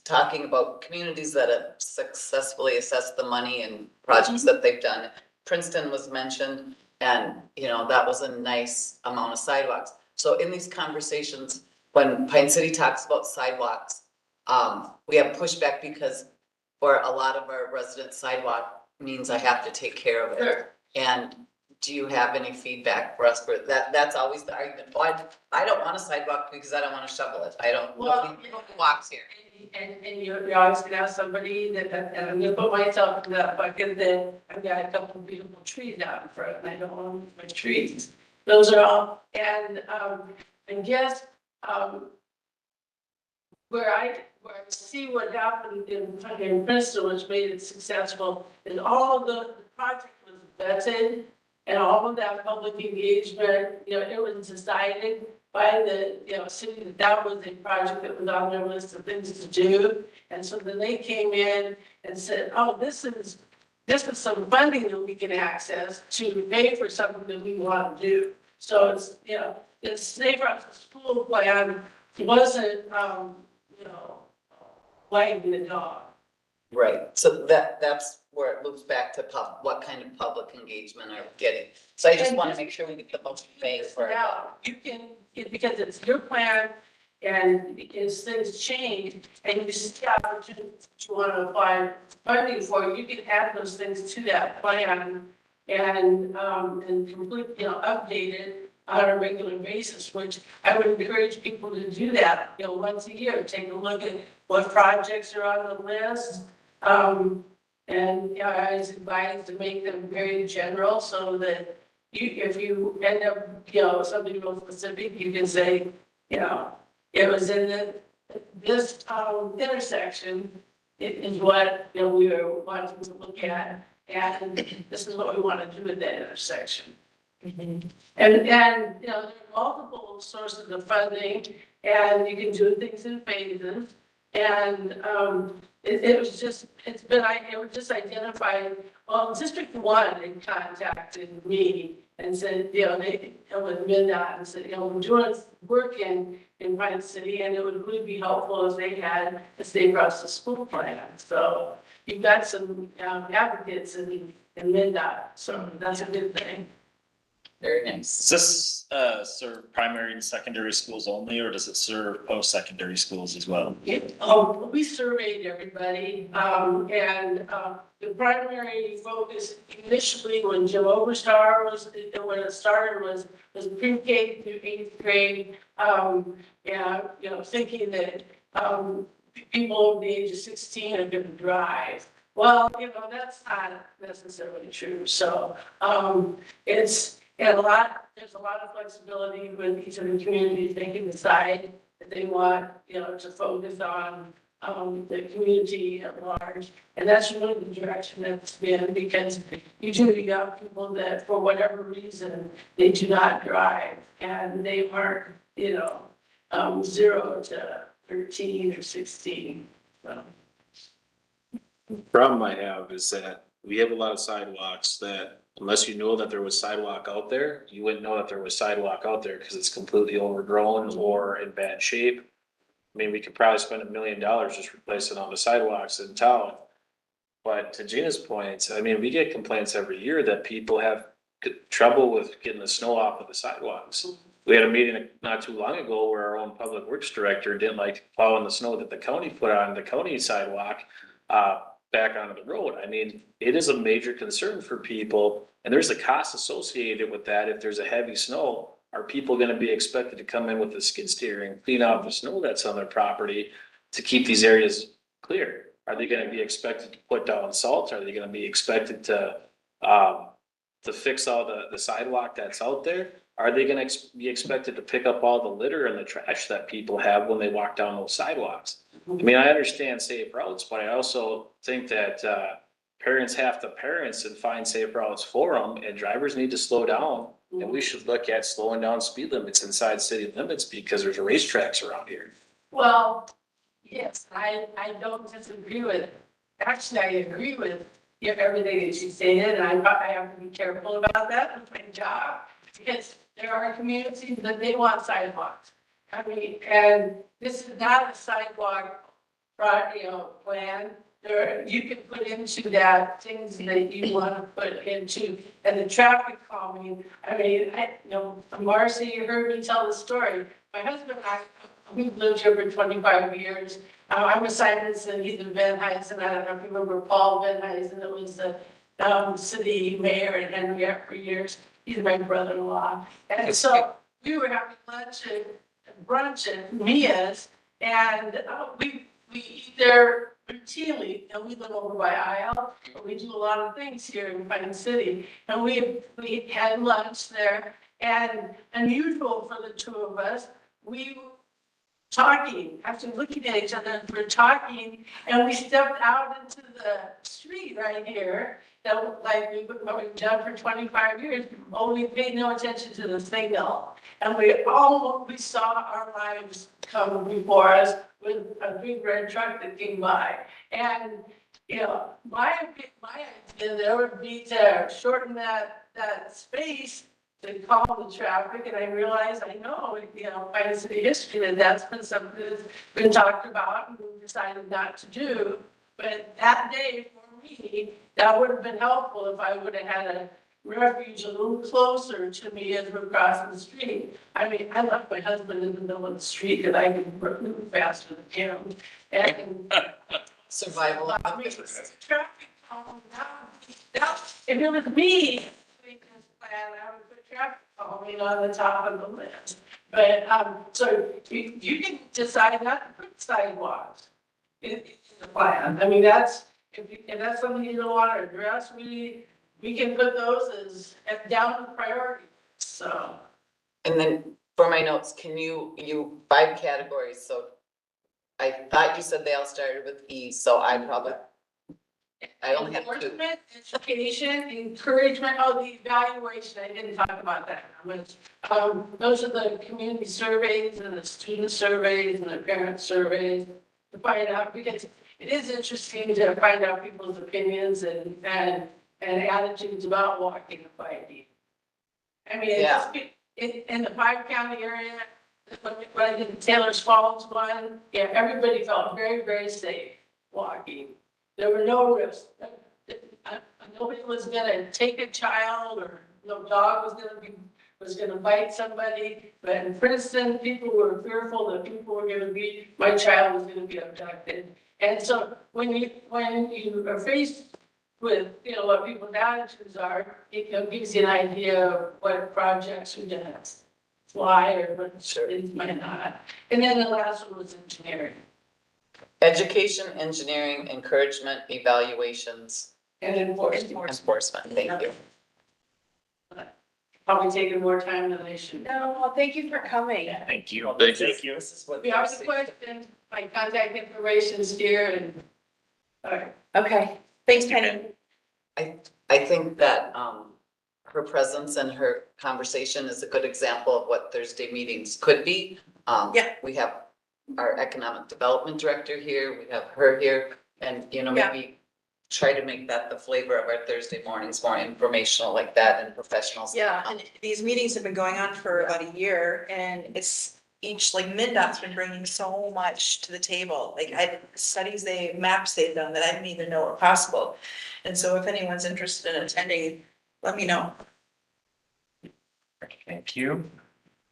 talking about communities that have successfully assessed the money and projects that they've done. Princeton was mentioned, and, that was a nice amount of sidewalks. So in these conversations, when Pine City talks about sidewalks, we have pushback because for a lot of our residents, sidewalk means I have to take care of it. Sure. And do you have any feedback for us for that? That's always the argument. Oh, I don't want a sidewalk because I don't want to shovel it. Nobody walks here. And you're always gonna have somebody that, and I'm gonna put myself in that bucket, then I've got a couple of beautiful trees out in front, and I don't want my trees. Those are all, and guess, where I see what happened in Princeton, which made it successful, is all the project was vetted, and all of that public engagement, it was decided by the, city that was a project that was on their list of things to do. And so then they came in and said, oh, this is some funding that we can access to pay for something that we want to do. So it's, it's Safe Routes to School plan wasn't, wagging the dog. Right, so that's where it loops back to what kind of public engagement are we getting? So I just want to make sure we get the most bang for it. Now, you can, because it's your plan, and as things change, and you see opportunities you want to apply funding for, you can add those things to that plan and complete, update it on a regular basis, which I would encourage people to do that, once a year, take a look at what projects are on the list. And I was advised to make them very general so that if you end up, something real specific, you can say, it was in this intersection, it is what, we were wanting to look at, and this is what we want to do with that intersection. And there are multiple sources of funding, and you can do things in phases. And it was just identified, well, District 1 had contacted me and said, they, with MinDOT, and said, we're doing work in Pine City, and it would really be helpful if they had a Safe Routes to School plan. So you've got some advocates in MinDOT, so that's a good thing. Very nice. Does this, serve primary and secondary schools only, or does it serve post-secondary schools as well? We surveyed everybody, the primary focus initially when Jim Oberstar when it started was pre-K through eighth grade. Thinking that, people over the age of 16 are gonna drive. Well, that's not necessarily true, so, there's a lot of flexibility with each of the communities. They can decide that they want, to focus on, the community at large. And that's really the direction that's been, because you got people that, for whatever reason, they do not drive, and they aren't, 0 to 13 or 16, so. Problem I have is that we have a lot of sidewalks that unless you know that there was sidewalk out there, you wouldn't know that there was sidewalk out there because it's completely overgrown or in bad shape. I mean, we could probably spend $1 million just replacing all the sidewalks in town. But to Gina's point, I mean, we get complaints every year that people have trouble with getting the snow off of the sidewalks. We had a meeting not too long ago where our own public works director didn't like plowing the snow that the county put on the county sidewalk, back onto the road. I mean, it is a major concern for people, and there's a cost associated with that. If there's a heavy snow, are people gonna be expected to come in with a skid steer and clean out the snow that's on their property to keep these areas clear? Are they gonna be expected to put down salt? Are they gonna be expected to fix all the sidewalk that's out there? Are they gonna be expected to pick up all the litter and the trash that people have when they walk down those sidewalks? I mean, I understand safe routes, but I also think that, parents have to parents and find safe routes for them, and drivers need to slow down. And we should look at slowing down speed limits inside city limits because there's racetracks around here. Well, yes, I don't disagree with it. Actually, I agree with everything that you stated, and I have to be careful about that with my job, because there are communities that they want sidewalks. I mean, and this is not a sidewalk, plan. You can put into that things that you want to put into, and the traffic calming. I mean, Marcy, you heard me tell the story. My husband and I, we've lived here for 25 years. I'm a Simonson, he's in Van Huysen. I don't know if you remember Paul Van Huysen, that was the city mayor in Henriette for years. He's my brother-in-law. And so we were having lunch and brunch at Mia's, and we eat there routinely, and we live over by Isle, but we do a lot of things here in Pine City. And we had lunch there, and unusual for the two of us, we were talking, after looking at each other, we're talking, and we stepped out into the street right here, that like what we've done for 25 years, only paid no attention to the signal. And we saw our lives come before us with a big red truck that came by. And, my idea there would be to shorten that space to calm the traffic. And I realized, I know, Pine City history, that's been something that's been talked about and we decided not to do. But that day for me, that would have been helpful if I would have had a refuge a little closer to me as we're crossing the street. I mean, I left my husband in the middle of the street because I could move faster than him. And Survival. I mean, traffic calming down. If it was me making this plan, I would put traffic calming on the top of the list. But, so you can decide not to put sidewalks in the plan. I mean, if that's something you don't want to address, we can put those as down the priority, so. And then for my notes, can you 5 categories, so I thought you said they all started with E, so I only have 2. Enforcement, education, encouragement, the evaluation, I didn't talk about that. Those are the community surveys and the student surveys and the parent surveys to find out, because it is interesting to find out people's opinions and attitudes about walking and biking. I mean, in the 5-county area, when I did the Taylor's Falls one, everybody felt very, very safe walking. There were no risks. Nobody was gonna take a child, or no dog was gonna be was gonna bite somebody, but in Princeton, people were fearful that people were gonna be, my child was gonna be abducted. And so when you are faced with, you know, what people's attitudes are, it gives you an idea of what projects are gonna fly or what things might not. And then the last one was engineering. Education, engineering, encouragement, evaluations, And enforcement. enforcement. Thank you. Probably taking more time than they should. No, well, thank you for coming. Thank you. Thank you. This is what. If you have any questions, my contact information is here and, all right. Okay, thanks, Penny. I think that, her presence and her conversation is a good example of what Thursday meetings could be. Yeah. We have our economic development director here, we have her here, and, you know, Yeah. maybe try to make that the flavor of our Thursday mornings, more informational like that and professionals. Yeah, and these meetings have been going on for about a year and it's each, like MinDOT's been bringing so much to the table. Like maps they've done that I didn't even know were possible. And so if anyone's interested in attending, let me know. Thank you.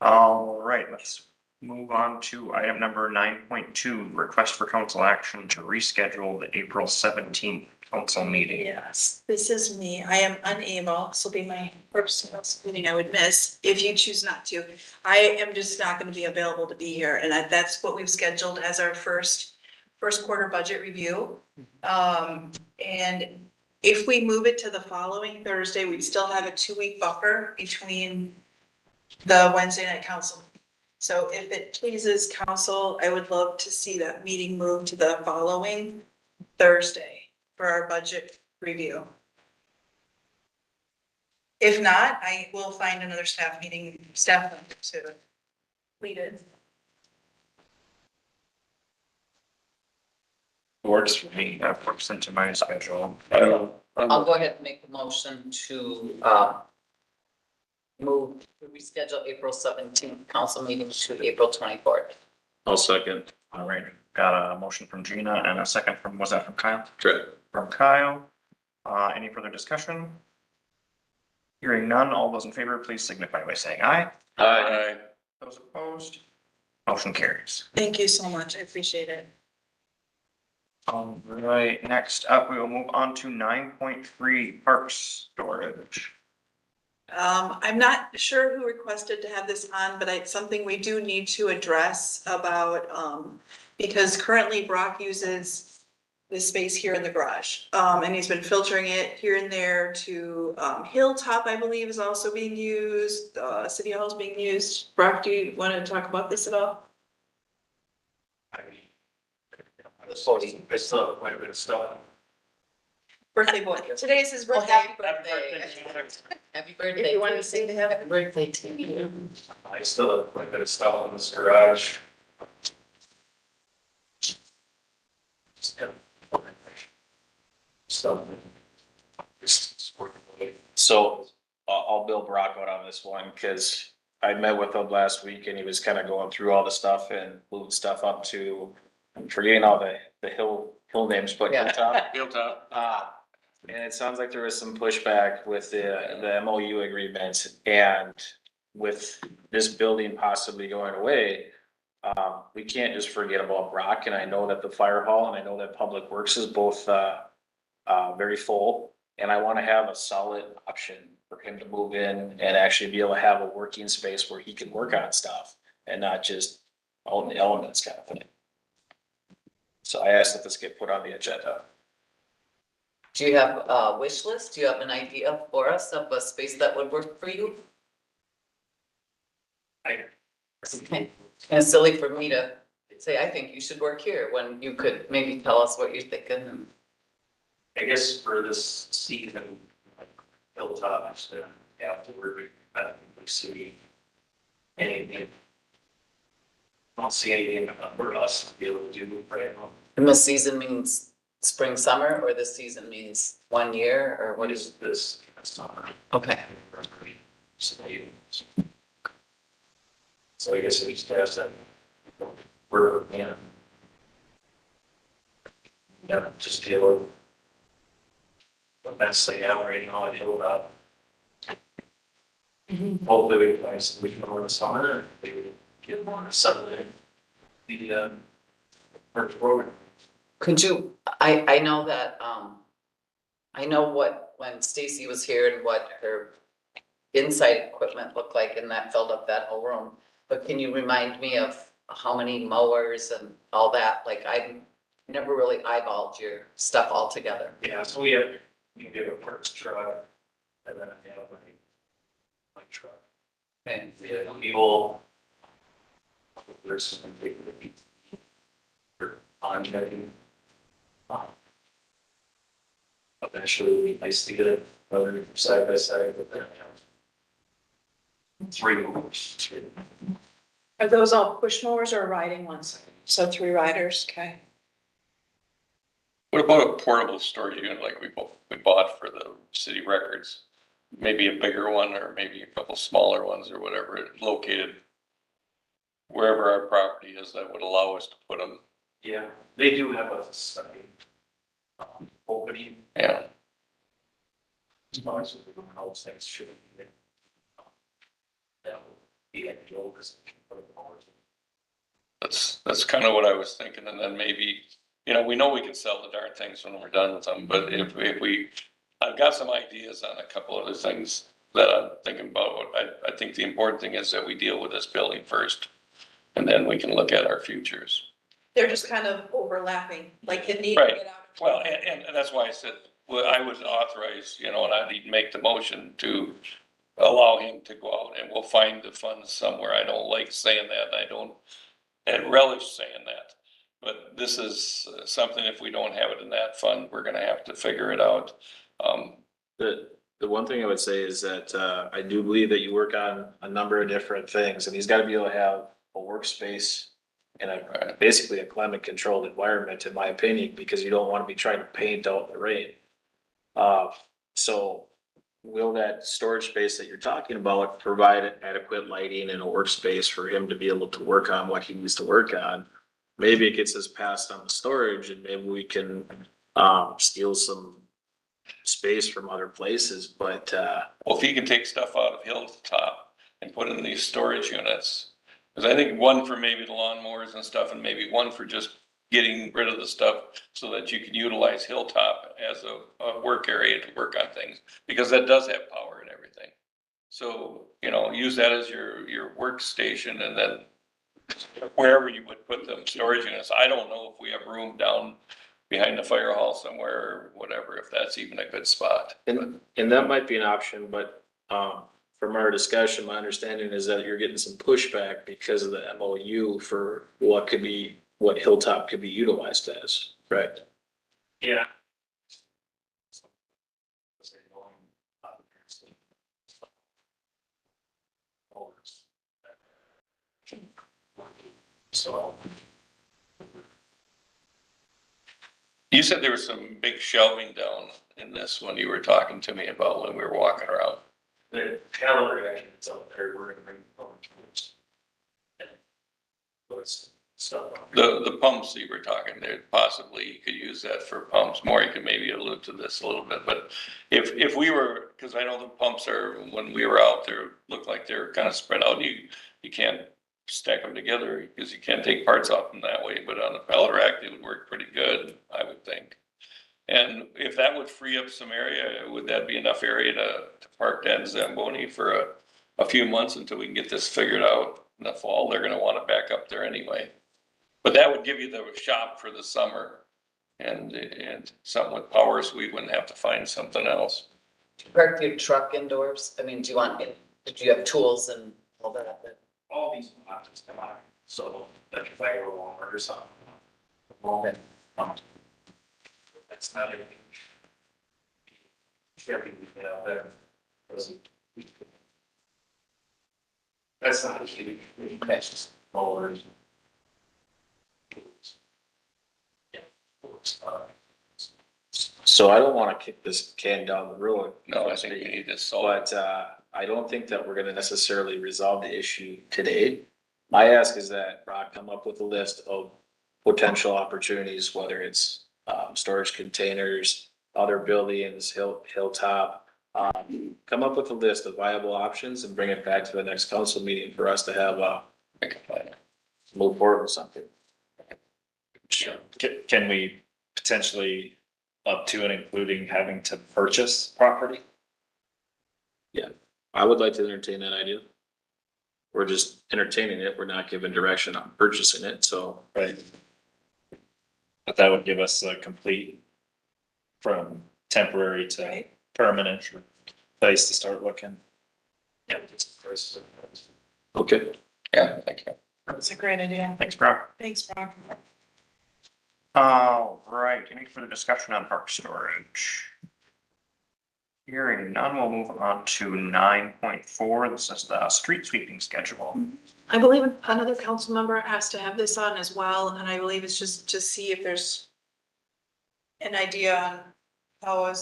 All right, let's move on to item number 9.2, request for council action to reschedule the April 17th council meeting. Yes, this is me. I am unable, this will be my first meeting I would miss if you choose not to. I am just not gonna be available to be here, and that's what we've scheduled as our first quarter budget review. And if we move it to the following Thursday, we'd still have a 2-week buffer between the Wednesday night council. So if it pleases council, I would love to see that meeting move to the following Thursday for our budget review. If not, I will find another staff member to lead it. Works for me, that works into my schedule. I'll go ahead and make a motion to, reschedule April 17th council meeting to April 24th. I'll second. All right, got a motion from Gina and a second from, was that from Kyle? Correct. From Kyle. Any further discussion? Hearing none, all those in favor, please signify by saying aye. Aye. Those opposed? Motion carries. Thank you so much. I appreciate it. All right, next up, we will move on to 9.3, parks storage. I'm not sure who requested to have this on, but it's something we do need to address about, because currently Brock uses this space here in the garage. And he's been filtering it here and there to, Hilltop, I believe, is also being used, City Hall is being used. Brock, do you want to talk about this at all? I still have quite a bit of stuff. Birthday boy. Today is his Well, birthday. happy birthday. Happy birthday. If you wanted to sing to him. Happy birthday to you. I still have quite a bit of stuff in this garage. Stuff. So I'll bill Brock out on this one because I met with him last week and he was kind of going through all the stuff and moving stuff up to, I'm forgetting all the hill names, but Yeah. Hilltop. Hilltop. And it sounds like there was some pushback with the MOU agreement and with this building possibly going away. We can't just forget about Brock, and I know that the fire hall and I know that Public Works is both very full. And I want to have a solid option for him to move in and actually be able to have a working space where he can work on stuff and not just out in the elements kind of thing. So I asked that this get put on the agenda. Do you have a wish list? Do you have an idea for us of a space that would work for you? It's kind of silly for me to say, I think you should work here, when you could maybe tell us what you're thinking. I guess for this season, like Hilltops, afterward, we see anything. I don't see anything for us to be able to do right now. And this season means spring, summer, or this season means 1 year, or What is this summer? Okay. So I guess we just have that. We're, yeah, just deal with. But that's the operating on Hilltop. Hopefully we can find some, we can go in the summer, and maybe get more settled in. The, first program. Could you, I know that, I know when Stacy was here and what her inside equipment looked like and that filled up that whole room. But can you remind me of how many mowers and all that? Like I never really eyeballed your stuff all together. Yeah, so we have a parts truck, and then I have my truck. Okay. We will. There's some big. On getting. Eventually, it'd be nice to get it, whether side by side, but then. Three mowers. Are those all push mowers or riding ones? So 3 riders, okay. What about a portable storage unit like we bought for the city records? Maybe a bigger one or maybe a couple smaller ones or whatever, located wherever our property is that would allow us to put them. Yeah, they do have a side. Opening. Yeah, As long as we don't know things should be. That would be ideal because. that's kind of what I was thinking. And then maybe, we know we can sell the darn things when we're done with them, but if I've got some ideas on a couple other things that I'm thinking about. I think the important thing is that we deal with this building first, and then we can look at our futures. They're just kind of overlapping, like it needs to Right. get out. Well, and that's why I said, well, I would authorize, and I need to make the motion to allow him to go out, and we'll find the funds somewhere. I don't like saying that, and I don't relish saying that. But this is something, if we don't have it in that fund, we're gonna have to figure it out. The one thing I would say is that, I do believe that you work on a number of different things, and he's gotta be able to have a workspace in basically a climate controlled environment, in my opinion, because you don't wanna be trying to paint out in the rain. So will that storage space that you're talking about provide adequate lighting and a workspace for him to be able to work on what he needs to work on? Maybe it gets us passed on the storage, and maybe we can, steal some space from other places, but, Well, if he can take stuff out of Hilltop and put in these storage units, because I think one for maybe the lawnmowers and stuff, and maybe one for just getting rid of the stuff so that you can utilize Hilltop as a work area to work on things, because that does have power and everything. So, use that as your workstation, and then wherever you would put them storage units. I don't know if we have room down behind the fire hall somewhere or whatever, if that's even a good spot. and that might be an option, but, from our discussion, my understanding is that you're getting some pushback because of the MOU for what Hilltop could be utilized as, right? Yeah. So. You said there was some big shelving down in this when you were talking to me about when we were walking around. The calendar actually, it's out there, we're gonna bring tools. Stuff. The pumps you were talking there, possibly you could use that for pumps more. You could maybe allude to this a little bit, but if we were, because I know the pumps are, when we were out there, looked like they were kind of spread out. You can't stack them together because you can't take parts off them that way, but on the pallet rack, it would work pretty good, I would think. And if that would free up some area, would that be enough area to park that in Zamboni for a few months until we can get this figured out? In the fall, they're gonna want to back up there anyway. But that would give you the shop for the summer and something with power, so we wouldn't have to find something else. Park your truck indoors? I mean, do you have tools and all that? All these options come out, so that if I go longer or something. Moment. That's not everything. Everything we get out there. That's not a huge, that's just mowers. So I don't wanna kick this can down the road. No, I think we need to solve it. But, I don't think that we're gonna necessarily resolve the issue today. My ask is that Brock come up with a list of potential opportunities, whether it's, storage containers, other buildings, Hilltop, Come up with a list of viable options and bring it back to the next council meeting for us to have, move forward with something. Can we potentially up to and including having to purchase property? I would like to entertain that idea. We're just entertaining it. We're not giving direction on purchasing it, so. Right. But that would give us a complete from temporary to Right. permanent place to start looking. Yeah. Okay. Yeah, thank you. That's a great idea. Thanks, Brock. Thanks, Brock. All right, any further discussion on park storage? Hearing none, we'll move on to 9.4. This is the street sweeping schedule. I believe another council member has to have this on as well, and I believe it's just to see if there's an idea on how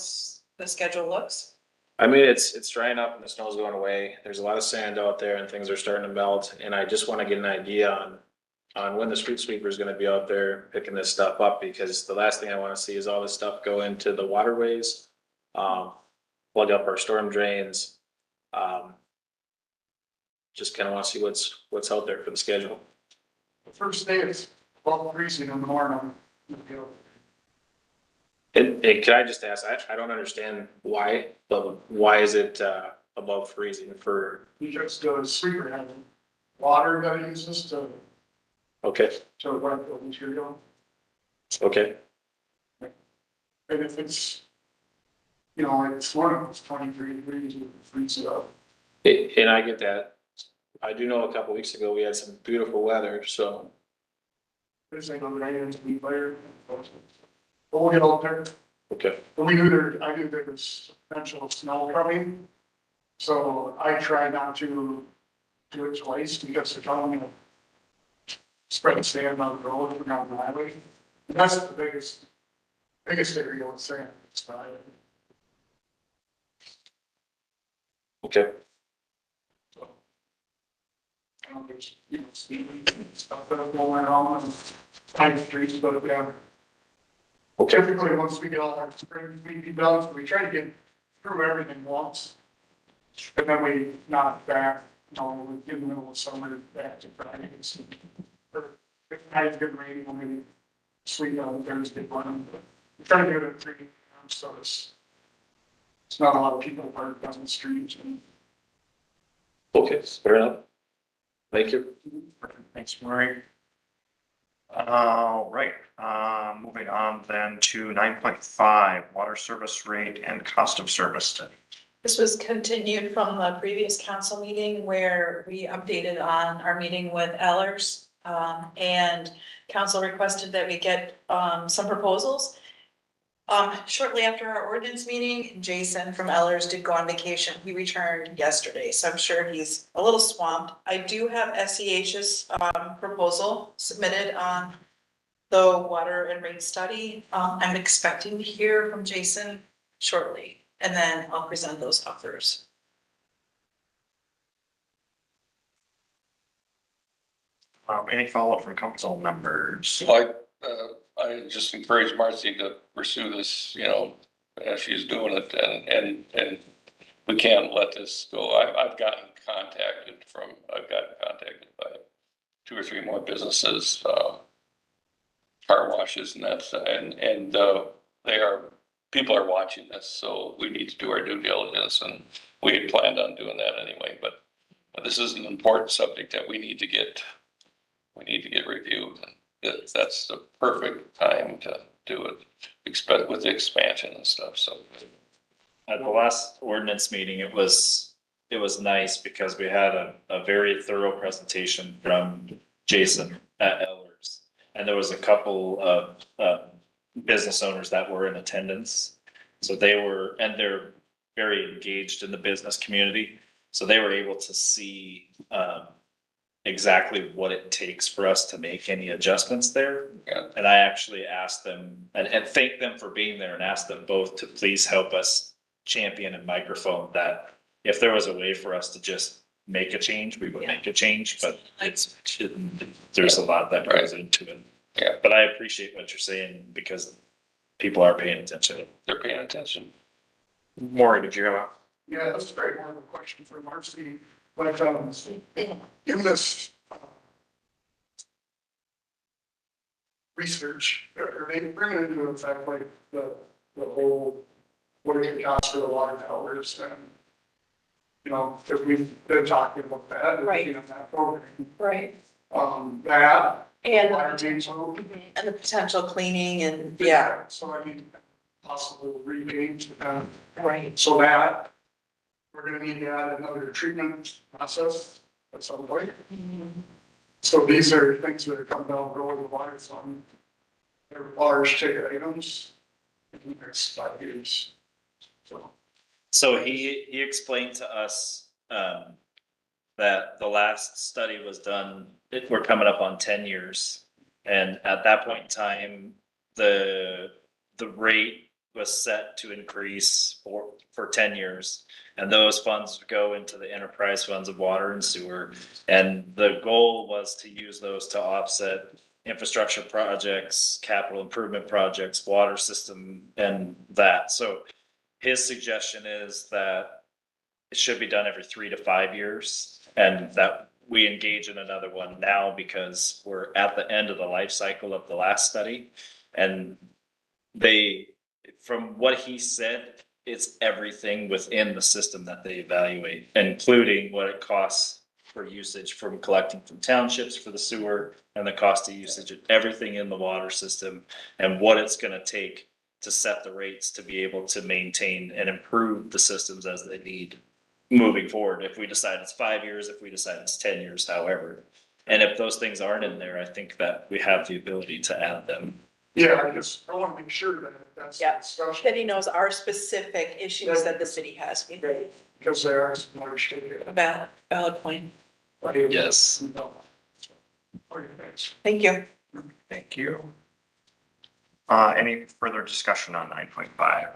the schedule looks. I mean, it's drying up and the snow's going away. There's a lot of sand out there and things are starting to melt. And I just want to get an idea on when the street sweeper is gonna be out there picking this stuff up, because the last thing I want to see is all this stuff go into the waterways. Plug up our storm drains. Just kind of want to see what's out there for the schedule. The first day is about freezing in the morning. And can I just ask, I don't understand why, but why is it, above freezing for, Because the sweeper has water that it uses to okay, wet the material. okay, And if it's, it's one of those 23 degrees, it freezes up. and I get that. I do know a couple weeks ago, we had some beautiful weather, so, There's like a rain to be later. But we'll get out there. okay, But I knew there was potential snow coming. So I try not to do it twice because they're telling me to spread sand on the road and on the highway. And that's the biggest area with sand. It's not- okay. There's, speed stuff that going on and pine streets, but yeah. Okay, Typically, once we get all our spring weed done, we try to get through everything once. And then we knock back, in the middle of summer, back to Fridays. Or if nights get rainy, we'll maybe sleep on Thursday morning, but we try to do it at 3 a.m. So it's not a lot of people parked on the streets. okay, fair enough. Thank you. Thanks, Marie. All right, moving on then to 9.5, water service rate and cost of service study. This was continued from the previous council meeting where we updated on our meeting with Ellers. And council requested that we get, some proposals. Shortly after our ordinance meeting, Jason from Ellers did go on vacation. He returned yesterday, so I'm sure he's a little swamped. I do have SEH's, proposal submitted on the water and rate study. I'm expecting to hear from Jason shortly, and then I'll present those offers. Any follow-up from council members? So I just encourage Marcy to pursue this, as she's doing it and we can't let this go. I've gotten contacted by 2 or 3 more businesses, car washes and that's, and people are watching this, so we need to do our due diligence and we had planned on doing that anyway, but this is an important subject that we need to get reviewed. And that's the perfect time to do it, expect with the expansion and stuff, so. At the last ordinance meeting, it was nice because we had a very thorough presentation from Jason at Ellers. And there was a couple of business owners that were in attendance. So they're very engaged in the business community. So they were able to see exactly what it takes for us to make any adjustments there. Yeah. And I actually asked them and thanked them for being there and asked them both to please help us champion and microphone that if there was a way for us to just make a change, we would make a change, but there's a lot that goes into it. Yeah. But I appreciate what you're saying because people are paying attention. They're paying attention. Maury, did you have Yeah, that's very more of a question for Marcy, but, in this research, are they bringing into effect like the whole, what it costs for the water towers and, you know, if we've been talking about that. Right. You know, that program, Right. that. And water the main potential, load. and the potential cleaning and, yeah, So I mean, possible rebate, right. so that we're gonna need to add another treatment process at some point. So these are things that are coming down the road with water fund. They're large ticket items in the next 5 years. So, So he explained to us, that the last study was done, we're coming up on 10 years. And at that point in time, the rate was set to increase for 10 years. And those funds would go into the enterprise funds of water and sewer. And the goal was to use those to offset infrastructure projects, capital improvement projects, water system, and that. So his suggestion is that it should be done every 3 to 5 years, and that we engage in another one now because we're at the end of the life cycle of the last study. And from what he said, it's everything within the system that they evaluate, including what it costs for usage from collecting from townships for the sewer, and the cost of usage of everything in the water system, and what it's gonna take to set the rates to be able to maintain and improve the systems as they need moving forward. If we decide it's 5 years, if we decide it's 10 years, however. And if those things aren't in there, I think that we have the ability to add them. yeah, I wanna make sure that that's the Yeah. discussion, That he knows our specific issues that the city has. because there are some large ticket. Valid point. Yes. Okay, thanks. Thank you. Thank you. Any further discussion on 9.5?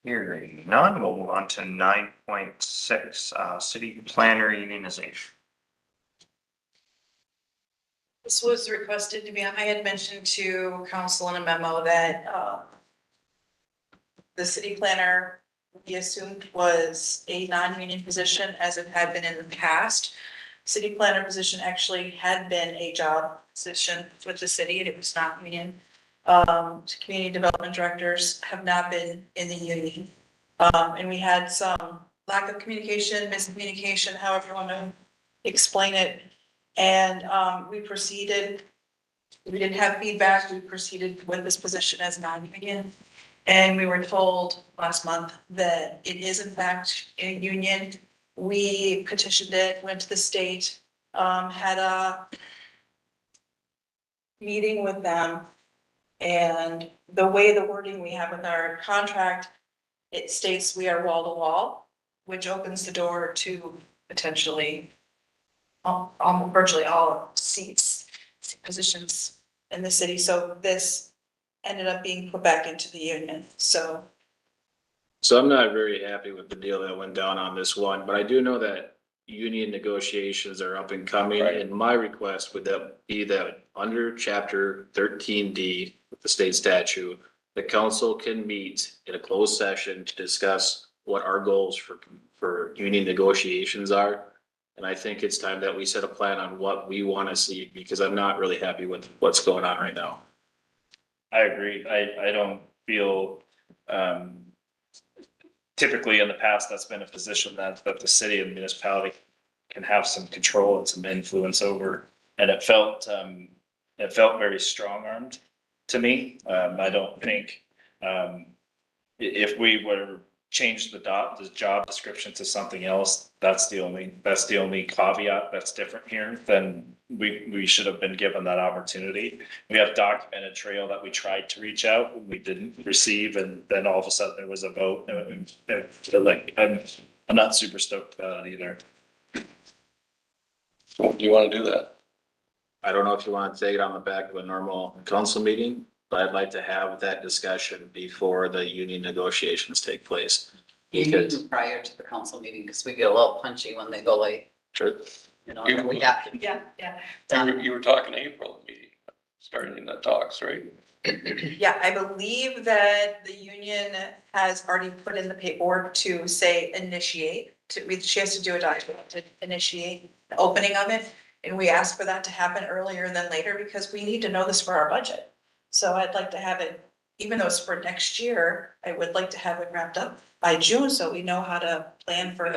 Hearing none, we'll move on to 9.6, city planner unionization. This was requested to be, I had mentioned to council in a memo that, the city planner, we assumed was a non-union position as it had been in the past. City planner position actually had been a job position with the city, and it was not union. Community development directors have not been in the union. And we had some lack of communication, miscommunication, however you want to explain it. And, we proceeded, we didn't have feedback, we proceeded with this position as non-union. And we were told last month that it is in fact a union. We petitioned it, went to the state, had a meeting with them. And the way the wording we have with our contract, it states we are wall to wall, which opens the door to potentially virtually all seats, positions in the city. So this ended up being put back into the union, so. So I'm not very happy with the deal that went down on this one, but I do know that union negotiations are up and coming. Right. And my request would be that under chapter 13D with the state statute, the council can meet in a closed session to discuss what our goals for union negotiations are. And I think it's time that we set a plan on what we want to see, because I'm not really happy with what's going on right now. I agree. I don't feel, typically in the past, that's been a position that the city and municipality can have some control and some influence over. And it felt very strong-armed to me. I don't think, if we were to change the job description to something else, that's the only caveat that's different here, then we should have been given that opportunity. We have documented trail that we tried to reach out, we didn't receive, and then all of a sudden there was a vote. Like, I'm not super stoked about it either. Do you want to do that? I don't know if you want to take it on the back of a normal council meeting, but I'd like to have that discussion before the union negotiations take place. Because Prior to the council meeting, because we get a little punchy when they go late, Sure. you know, and we have to. Yeah. You were talking April meeting, starting the talks, right? Yeah, I believe that the union has already put in the paperwork to say initiate, she has to do a document to initiate the opening of it. And we asked for that to happen earlier than later because we need to know this for our budget. So I'd like to have it, even though it's for next year, I would like to have it wrapped up by June, so we know how to plan for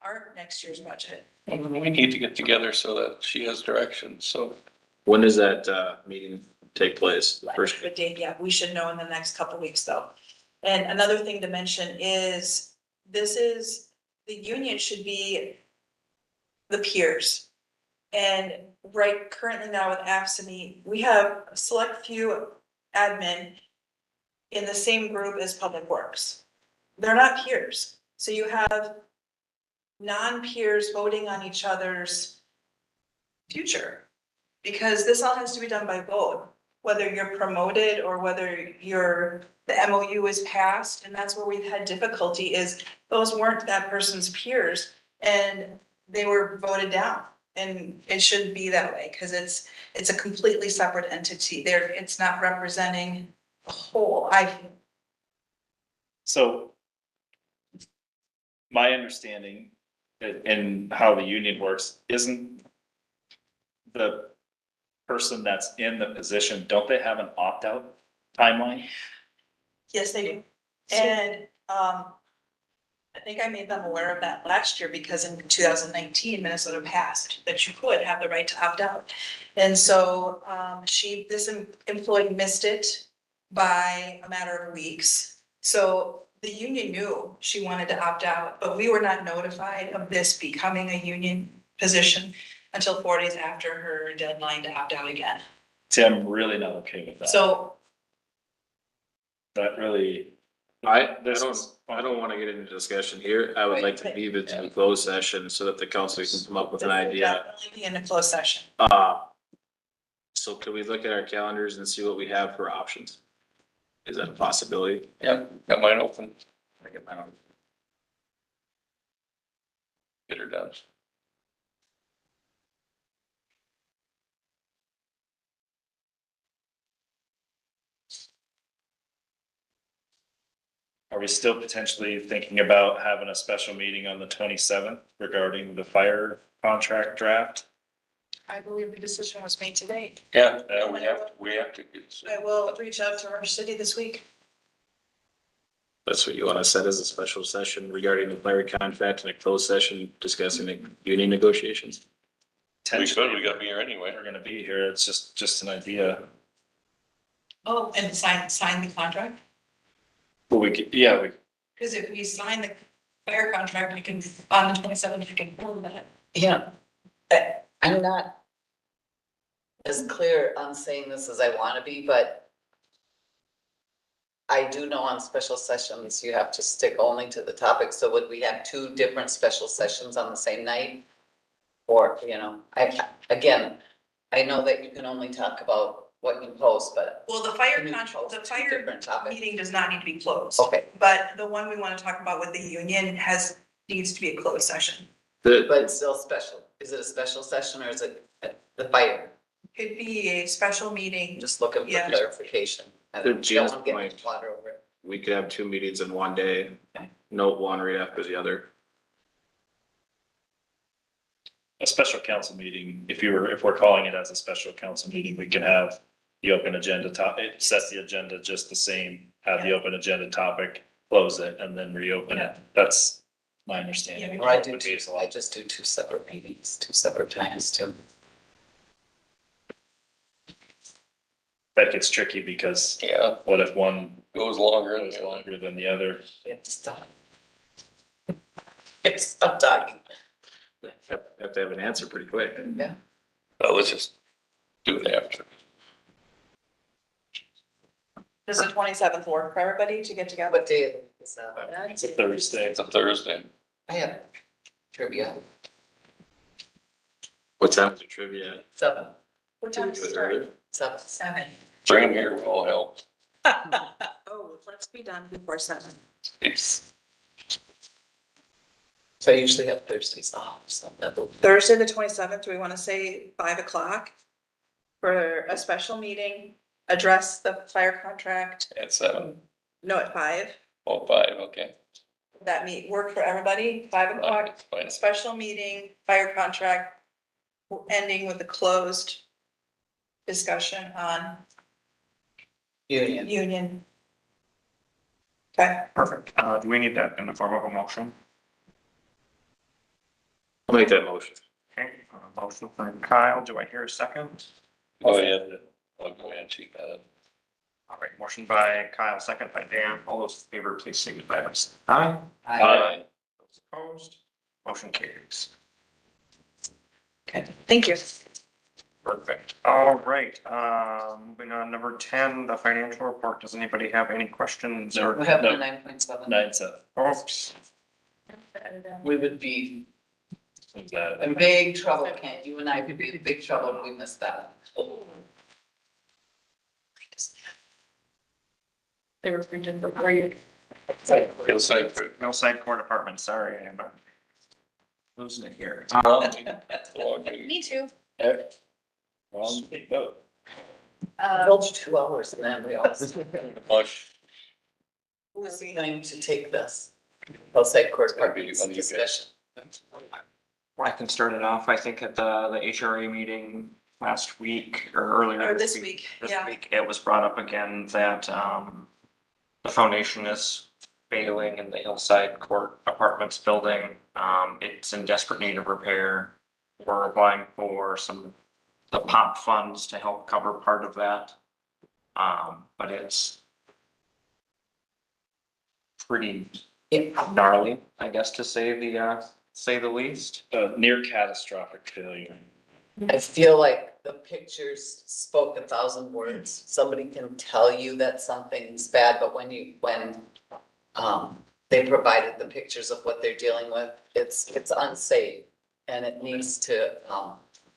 our next year's budget. We need to get together so that she has direction, so. When does that, meeting take place? First, The date, yeah, we should know in the next couple of weeks though. And another thing to mention is, the union should be the peers. And right currently now with AFSCME, we have a select few admin in the same group as Public Works. They're not peers, so you have non-peers voting on each other's future. Because this all has to be done by vote, whether you're promoted or whether the MOU is passed, and that's where we've had difficulty is those weren't that person's peers and they were voted down. And it shouldn't be that way, because it's a completely separate entity there, it's not representing the whole, I feel. So my understanding in how the union works, isn't the person that's in the position, don't they have an opt-out timeline? Yes, they do. And, I think I made them aware of that last year because in 2019 Minnesota passed that you could have the right to opt out. And so, this employee missed it by a matter of weeks. So the union knew she wanted to opt out, but we were not notified of this becoming a union position until 4 days after her deadline to opt out again. See, I'm really not okay with that. So That really, I don't wanna get into discussion here. I would like to Right. leave it to the closed session so that the council can come up with an idea. definitely be in a closed session. So can we look at our calendars and see what we have for options? Is that a possibility? Yeah, got mine open, I get my own. get her done. are we still potentially thinking about having a special meeting on the 27th regarding the fire contract draft? I believe the decision was made today. Yeah, we have to get. I will reach out to our city this week. That's what you wanna set as a special session regarding the fire contract and a closed session discussing the union negotiations? We could, we gotta be here anyway. We're gonna be here, it's just an idea. Oh, and sign the contract? But we could, yeah, Because if we sign the fire contract, we can, on the 27th, we can prove that. Yeah, I'm not as clear on saying this as I wanna be, but I do know on special sessions, you have to stick only to the topic, so would we have two different special sessions on the same night? Or, again, I know that you can only talk about what you post, but, Well, the fire Can you contract, post the two fire different topics? meeting does not need to be closed. okay, But the one we want to talk about with the union needs to be a closed session. The, but it's still special. Is it a special session or is it the fire? Could be a special meeting. Just looking for Yeah. clarification. I To don't Jim's wanna get point. much water over it. we could have two meetings in one day, note one right after the other. a special council meeting, if we're calling it as a special council meeting, we can have the open agenda it sets the agenda just the same, have the open agenda topic, close it, and then reopen it. That's my understanding. Yeah, Or I Would do be two, a lot. I just do two separate meetings, two separate times too. That gets tricky because Yeah, what if one goes longer. goes longer than the other? It's stop. It's stop talking. Have to have an answer pretty quick. Yeah. Let's just do it after. Does the 27th work for everybody to get together? What day is that? It's a Thursday. It's a Thursday. I have trivia, What time is the trivia? 7, What time Do it earlier? 7. 7. Bring them here, will all help. Oh, let's be done before 7. So I usually have Thursdays off, so that'll. Thursday, the 27th, do we want to say 5 o'clock for a special meeting? address the fire contract, At 7, no, at 5. oh, 5, okay. That work for everybody, 5 o'clock, It's fine. special meeting, fire contract, ending with a closed discussion on Union. union. Okay, Perfect. Do we need that in the form of a motion? I'll make that motion. Okay, motion from Kyle. Do I hear a second? Oh, yeah, I'll go ahead and check that out. All right, motion by Kyle, second by Dan. All those in favor, please signify by saying aye. I- Those opposed, motion carries. okay, thank you. Perfect. All right, moving on, number 10, the financial report. Does anybody have any questions or? We have the No. 9.7. 9/7. Oops. We would be Is that- in big trouble, Kent. You and I could be in big trouble if we missed that. They were printed before you. Hillside Group. Hillside Court Apartment, sorry, I'm losing it here. Me too. Wrong, vote. Told you 2 hours and then we all. Mush. Who's going to take this? Hillside Court That'd be Apartments one of you guys. discussion. I can start it off. I think at the HRA meeting last week or earlier. Or this week, This yeah. week, it was brought up again that, the foundation is failing in the Hillside Court Apartments building. It's in desperate need of repair. We're applying for the POP funds to help cover part of that. But it's pretty Yeah. gnarly, I guess, to say the least. Near catastrophic failure. I feel like the pictures spoke 1,000 words. Somebody can tell you that something's bad, but when they provided the pictures of what they're dealing with, it's unsafe and it needs to,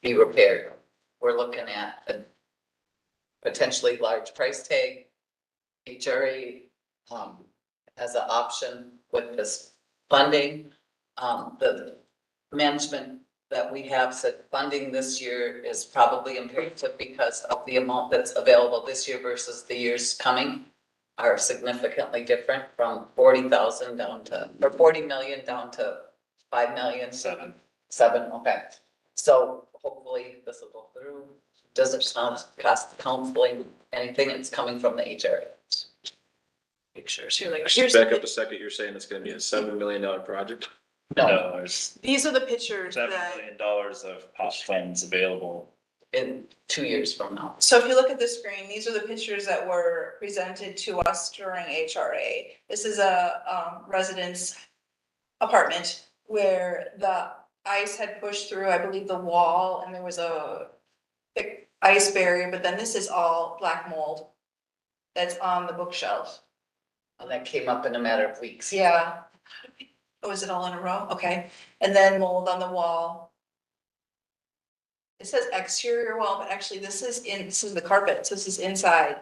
be repaired. We're looking at a potentially large price tag. HRA, as an option with this funding. The management that we have said funding this year is probably imperative because of the amount that's available this year versus the years coming are significantly different from 40,000 down to, or 40 million down to 5 million. 7. 7, okay. So hopefully this will go through. Doesn't cost the counseling anything. It's coming from the HRA. Pictures, you're like, Just back up a second, you're saying it's gonna be a $7 million project? No, There's these are the pictures $7 that, million of POP funds available. in 2 years from now. so if you look at the screen, these are the pictures that were presented to us during HRA. This is a residence apartment where the ice had pushed through, I believe, the wall, and there was a thick ice barrier, but then this is all black mold that's on the bookshelf. And that came up in a matter of weeks. Yeah. Oh, is it all in a row? Okay. And then mold on the wall. It says exterior wall, but actually this is the carpet, so this is inside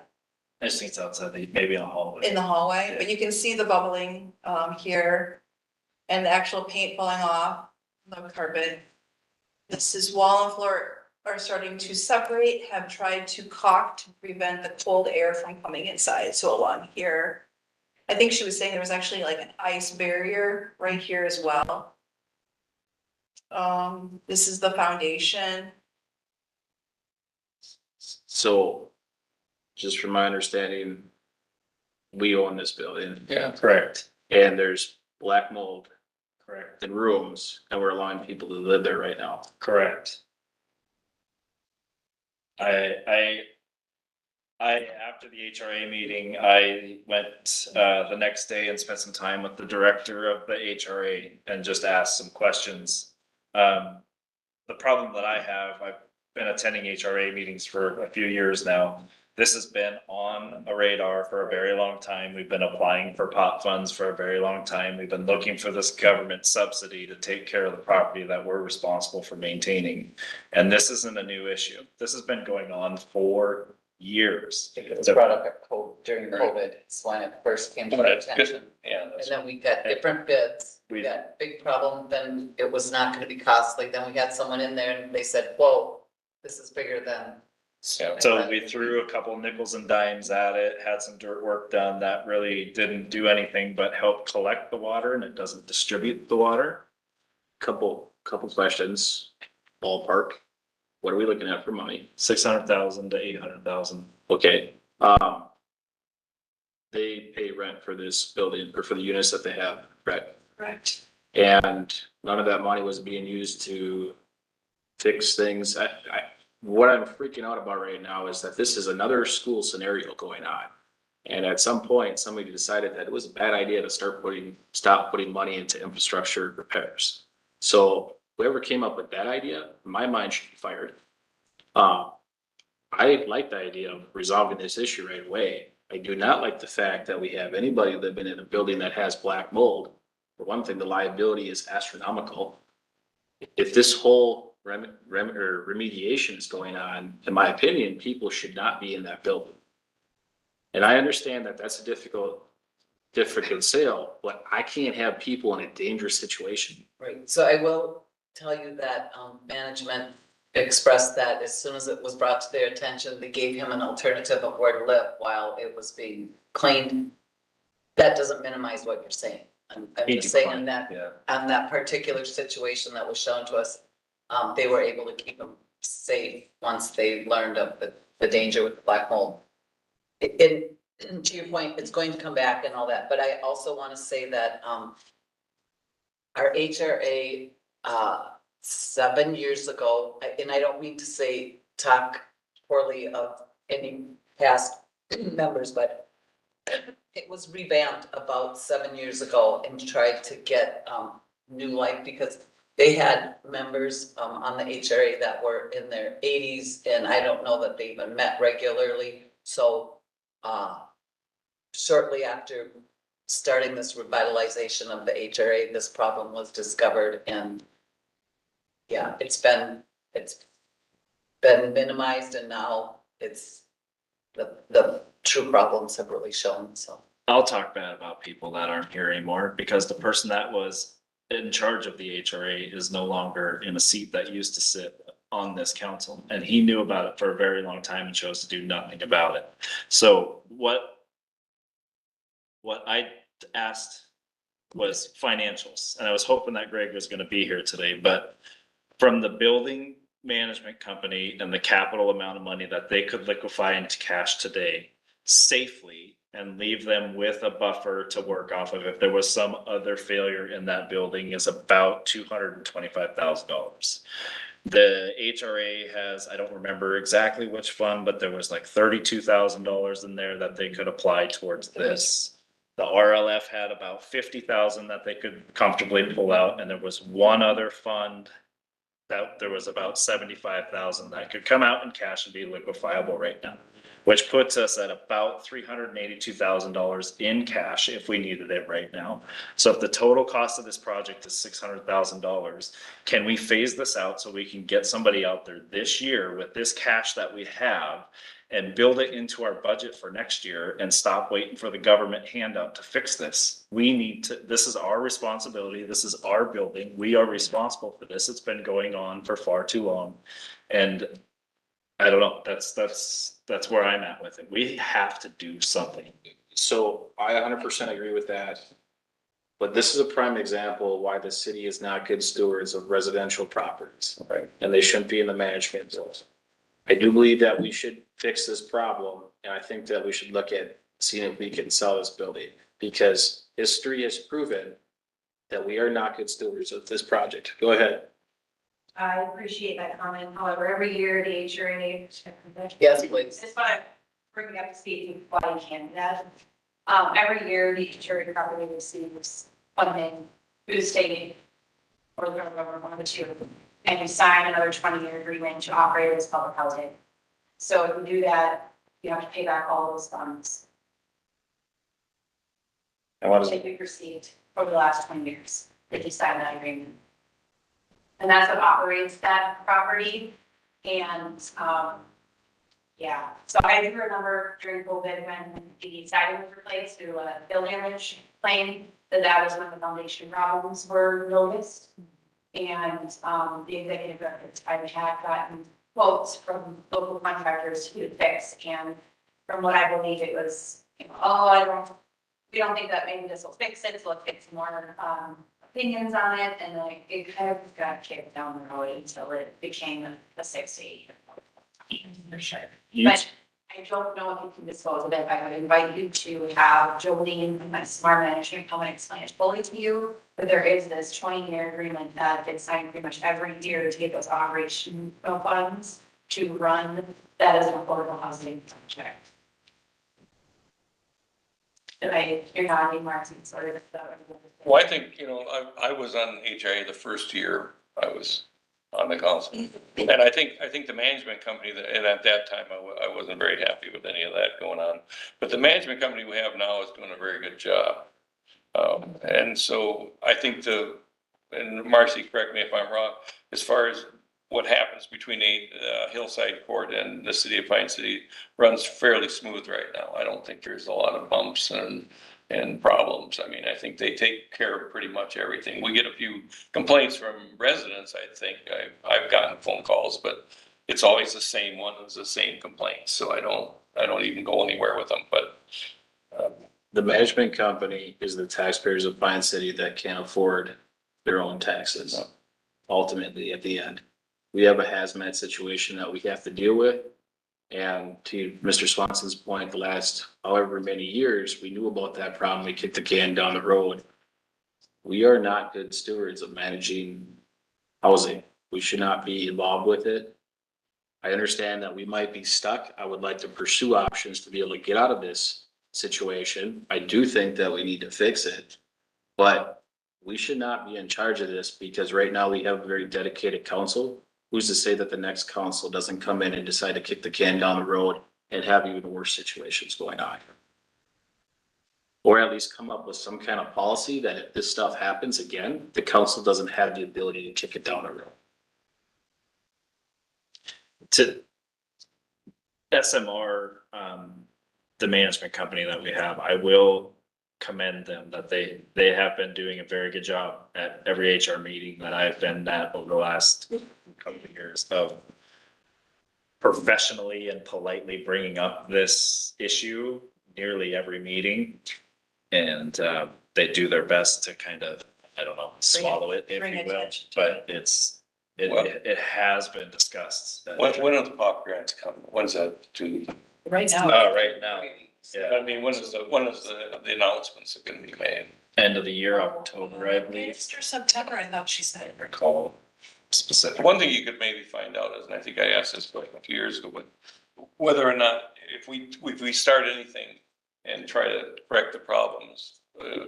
I just think it's outside, maybe in a hallway. in the hallway, but you can see the bubbling here. And the actual paint falling off the carpet. This is wall and floor are starting to separate, have tried to caulk to prevent the cold air from coming inside, so along here. I think she was saying there was actually like an ice barrier right here as well. This is the foundation. So, just from my understanding, we own this building Yeah. Correct, and there's black mold correct, in rooms and we're allowing people to live there right now. correct. After the HRA meeting, I went, the next day and spent some time with the director of the HRA and just asked some questions. The problem that I have, I've been attending HRA meetings for a few years now. This has been on a radar for a very long time. We've been applying for POP funds for a very long time. We've been looking for this government subsidy to take care of the property that we're responsible for maintaining. And this isn't a new issue. This has been going on for years. It was brought up during COVID, it's when it first came to our attention. Yeah, And that's, then we got different bids, we got big problem, then it was not gonna be costly, then we had someone in there and they said, whoa, this is bigger than So we threw a couple nickels and dimes at it, had some dirt work done that really didn't do anything but help collect the water, and it doesn't distribute the water. Couple questions. Ballpark. What are we looking at for money? 600,000 to 800,000. Okay, they pay rent for this building or for the units that they have, right? Correct. And none of that money was being used to fix things. What I'm freaking out about right now is that this is another school scenario going on. And at some point, somebody decided that it was a bad idea to stop putting money into infrastructure repairs. So whoever came up with that idea, in my mind, should be fired. I like the idea of resolving this issue right away. I do not like the fact that we have anybody living in a building that has black mold. For one thing, the liability is astronomical. If this whole remediation is going on, in my opinion, people should not be in that building. And I understand that that's a difficult sale, but I can't have people in a dangerous situation. Right, so I will tell you that, management expressed that as soon as it was brought to their attention, they gave him an alternative of where to live while it was being cleaned. That doesn't minimize what you're saying. I'm just saying on that particular situation that was shown to us, they were able to keep him safe once they learned of the danger with the black mold. To your point, it's going to come back and all that, but I also want to say that, our HRA, 7 years ago, and I don't mean to talk poorly of any past members, but it was revamped about 7 years ago and tried to get new life because they had members on the HRA that were in their 80s, and I don't know that they even met regularly. So shortly after starting this revitalization of the HRA, this problem was discovered, and yeah, it's been minimized, and now it's the true problems have really shown, so. I'll talk bad about people that aren't here anymore because the person that was in charge of the HRA is no longer in a seat that used to sit on this council. And he knew about it for a very long time and chose to do nothing about it. So what I asked was financials, and I was hoping that Greg was gonna be here today, but from the building management company and the capital amount of money that they could liquefy into cash today safely and leave them with a buffer to work off of if there was some other failure in that building is about $225,000. The HRA has, I don't remember exactly which fund, but there was like $32,000 in there that they could apply towards this. The RLF had about 50,000 that they could comfortably pull out, and there was one other fund that there was about 75,000 that could come out in cash and be liquefiable right now, which puts us at about $382,000 in cash if we needed it right now. So if the total cost of this project is $600,000, can we phase this out so we can get somebody out there this year with this cash that we have and build it into our budget for next year and stop waiting for the government handout to fix this? We need to, this is our responsibility. This is our building. We are responsible for this. It's been going on for far too long. And I don't know, that's where I'm at with it. We have to do something. So I 100% agree with that. But this is a prime example of why the city is not good stewards of residential properties. Right. And they shouldn't be in the management zone. I do believe that we should fix this problem, and I think that we should look at seeing if we can sell this building, because history has proven that we are not good stewards of this project. Go ahead. I appreciate that comment. However, every year the HRA. Yes, please. Just want to bring it up to speed why you can't do that. Every year the HRA property receives funding through the state or the government, one of the two. And you sign another 20-year agreement to operate as public housing. So if you do that, you have to pay back all those funds And what is that you've received over the last 20 years if you sign that agreement. And that's what operates that property. And yeah, so I do remember during COVID when the siding was replaced through a bill damage claim, that was when the foundation problems were noticed. And the executive director I had gotten quotes from local contractors to fix, and from what I believe, it was, we don't think that maybe this will fix it, so let's get some more, opinions on it, and then it kind of got kicked down the road until it became a 6 to 8. For sure. But I don't know if you can dispose of it. I would invite you to have Jolene, my smart management, come and explain it fully to you. But there is this 20-year agreement that gets signed pretty much every year to get those operational funds to run that as an affordable housing project. And you're nodding, Martin, sort of. Well, I think, I was on HIA the first year I was on the council. And I think the management company that, and at that time, I wasn't very happy with any of that going on. But the management company we have now is doing a very good job. And so I think and Marcy, correct me if I'm wrong, as far as what happens between Hillside Court and the city of Pine City runs fairly smooth right now. I don't think there's a lot of bumps and problems. I mean, I think they take care of pretty much everything. We get a few complaints from residents, I think. I've gotten phone calls, but it's always the same one, it's the same complaints. So I don't even go anywhere with them, but. The management company is the taxpayers of Pine City that can't afford their own taxes. Ultimately, at the end, we have a hazmat situation that we have to deal with. And to Mr. Swanson's point, the last however many years, we knew about that problem. We kicked the can down the road. We are not good stewards of managing housing. We should not be involved with it. I understand that we might be stuck. I would like to pursue options to be able to get out of this situation. I do think that we need to fix it, but we should not be in charge of this because right now we have a very dedicated council. Who's to say that the next council doesn't come in and decide to kick the can down the road and have even worse situations going on? Or at least come up with some kind of policy that if this stuff happens again, the council doesn't have the ability to kick it down the road. To SMR, the management company that we have, I will commend them that they have been doing a very good job at every HR meeting that I've been at over the last couple of years of professionally and politely bringing up this issue nearly every meeting. And they do their best to kind of, I don't know, swallow it, if you will, but it has been discussed. When are the pop grants coming? When's that due? Right now. Right now. Yeah, I mean, when is the announcements are gonna be made? end of the year, October, I believe. It's through September, I thought she said. Recall specific. One thing you could maybe find out is, and I think I asked this like a few years ago, but whether or not, if we start anything and try to correct the problems,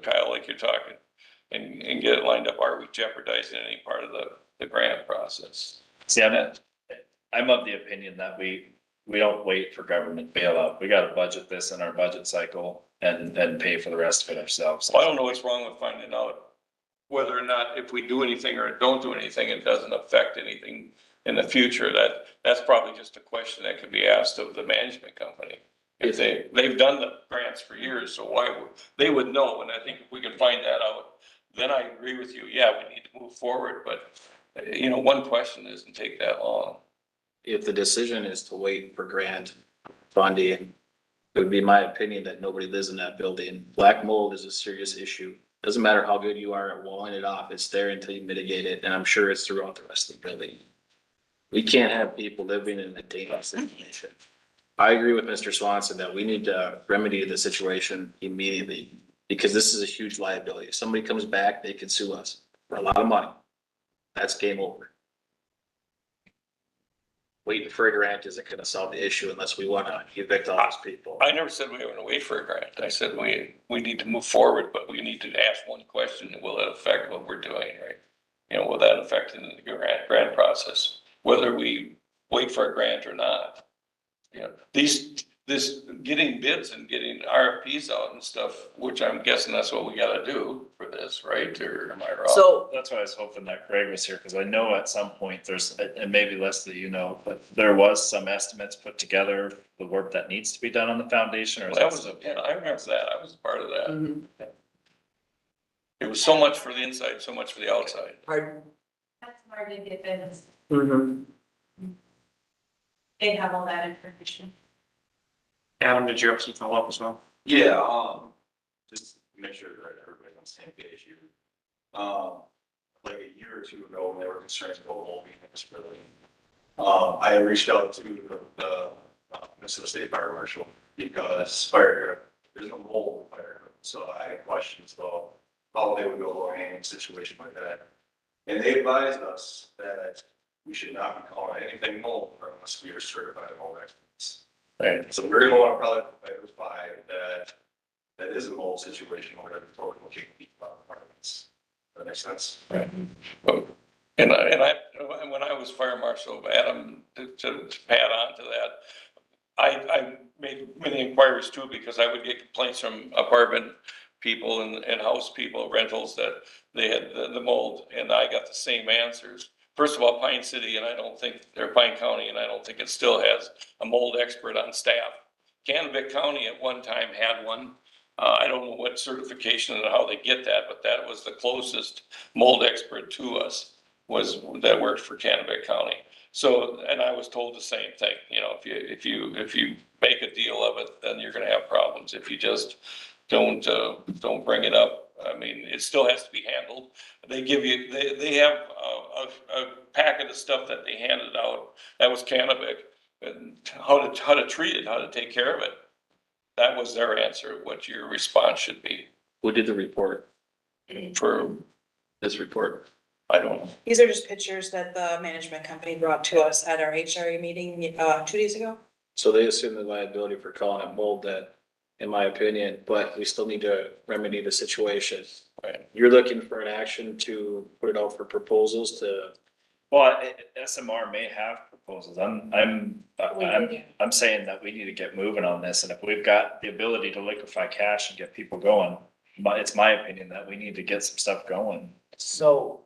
Kyle, like you're talking, and get it lined up, are we jeopardizing any part of the grant process? See, I'm of the opinion that we don't wait for government bailout. We gotta budget this in our budget cycle and pay for the rest of it ourselves. Well, I don't know what's wrong with finding out whether or not if we do anything or don't do anything, it doesn't affect anything in the future. That's probably just a question that could be asked of the management company. If they've done the grants for years, so they would know, and I think if we can find that out, then I agree with you, yeah, we need to move forward, but one question doesn't take that long. If the decision is to wait for grant funding, it would be my opinion that nobody lives in that building. Black mold is a serious issue. Doesn't matter how good you are at walling it off, it's there until you mitigate it, and I'm sure it's throughout the rest of the building. We can't have people living in a dangerous situation. I agree with Mr. Swanson that we need to remedy the situation immediately, because this is a huge liability. If somebody comes back, they can sue us for a lot of money. That's game over. Waiting for a grant isn't gonna solve the issue unless we wanna evict all those people. I never said we were gonna wait for a grant. I said we need to move forward, but we need to ask one question: will it affect what we're doing, right? Will that affect the grant process, whether we wait for a grant or not? This getting bids and getting RFPs out and stuff, which I'm guessing that's what we gotta do for this, right? Or am I wrong? So That's why I was hoping that Craig was here, because I know at some point there's, and maybe Leslie, but there was some estimates put together, the work that needs to be done on the foundation, or is That that was, still- I remember that. I was a part of that. Mhm. It was so much for the inside, so much for the outside. Pardon? That's Martin Gibbons. Mhm. they have all that information. Adam, did you have some follow-up as well? Yeah, just to make sure that everybody's on the same page here. Like a year or two ago, when they were concerned about mold being really. I reached out to the Minnesota State Fire Marshal because there's no mold fire. So I had questions about how they would go about handling a situation like that. And they advised us that we should not be calling anything mold unless we are certified mold experts. Right. So very low on probably by that is a mold situation where they're totally looking at apartments. That makes sense? Right. And when I was fire marshal, Adam, to add on to that, I made many inquiries too, because I would get complaints from apartment people and house people, rentals, that they had the mold, and I got the same answers. First of all, Pine City, and I don't think, or Pine County, and I don't think it still has a mold expert on staff. Kennebec County at one time had one. I don't know what certification and how they get that, but that was the closest mold expert to us, was that worked for Kennebec County. So, and I was told the same thing, you know, if you make a deal of it, then you're gonna have problems. If you just don't bring it up, I mean, it still has to be handled. They give you, they have a packet of stuff that they handed out. That was Kennebec, and how to treat it, how to take care of it. That was their answer, what your response should be Who did the report, for, this report? I don't know. These are just pictures that the management company brought to us at our HRA meeting, 2 days ago. So they assume the liability for calling it mold, that, in my opinion, but we still need to remedy the situation. Right. You're looking for an action to put it out for proposals to, Well, SMR may have proposals. I'm saying that we need to get moving on this, and if we've got the ability to liquefy cash and get people going, but it's my opinion that we need to get some stuff going. So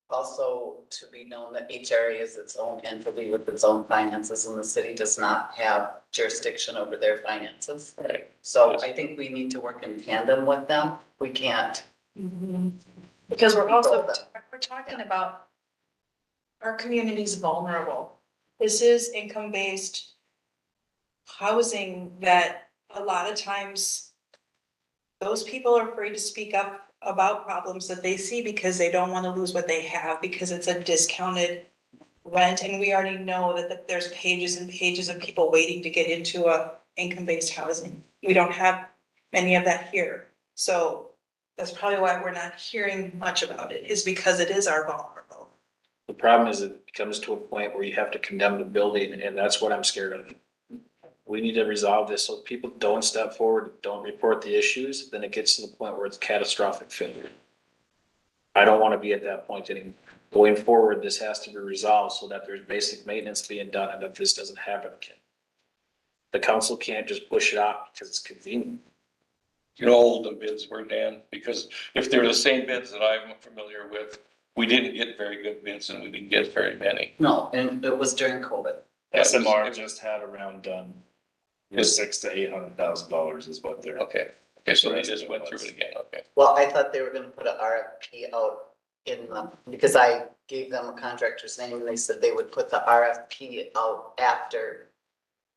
also to be known that HRA is its own entity with its own finances, and the city does not have jurisdiction over their finances. Right. So I think we need to work in tandem with them. We can't. Because we're also, Control them. we're talking about our community's vulnerable. This is income-based housing that a lot of times those people are afraid to speak up about problems that they see because they don't want to lose what they have, because it's a discounted rent. And we already know that there's pages and pages of people waiting to get into a income-based housing. We don't have many of that here. So that's probably why we're not hearing much about it, is because it is our vulnerable. the problem is it comes to a point where you have to condemn the building, and that's what I'm scared of. We need to resolve this so people don't step forward, don't report the issues, then it gets to the point where it's catastrophic failure. I don't want to be at that point anymore. Going forward, this has to be resolved so that there's basic maintenance being done and that this doesn't happen again. The council can't just push it off because it's convenient. You know, how old the bids were, Dan, because if they're the same bids that I'm familiar with, we didn't get very good bids and we didn't get very many. No, and it was during COVID. SMR just had a round done. $600,000 to $800,000 is what they're. Okay, so they just went through it again, okay. Well, I thought they were gonna put an RFP out because I gave them a contractor's name and they said they would put the RFP out after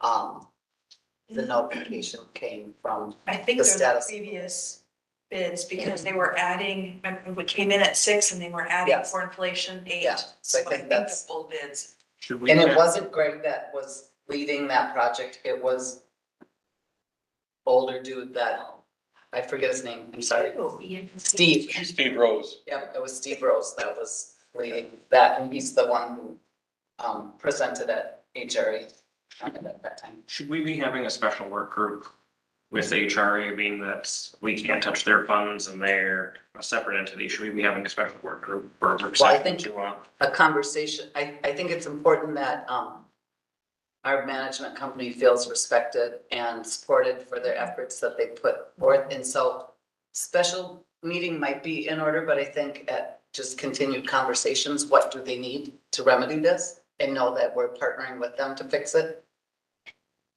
the notification came from. I think The there's status. previous bids, because they were adding, we came in at 6 and they were adding Yes. for inflation 8. Yeah, so I think the that's- full bids. Should we? And it wasn't Greg that was leading that project, it was older dude that, I forget his name, I'm sorry, Steve. Steve Rose. Yep, it was Steve Rose that was leading that, and he's the one who presented at HRA at that time. Should we be having a special work group with HRA, being that we can't touch their funds and they're a separate entity? Should we be having a special work group or a work Well, I session think- to, A conversation, I think it's important that our management company feels respected and supported for their efforts that they put forth. And so special meeting might be in order, but I think at just continued conversations, what do they need to remedy this? And know that we're partnering with them to fix it.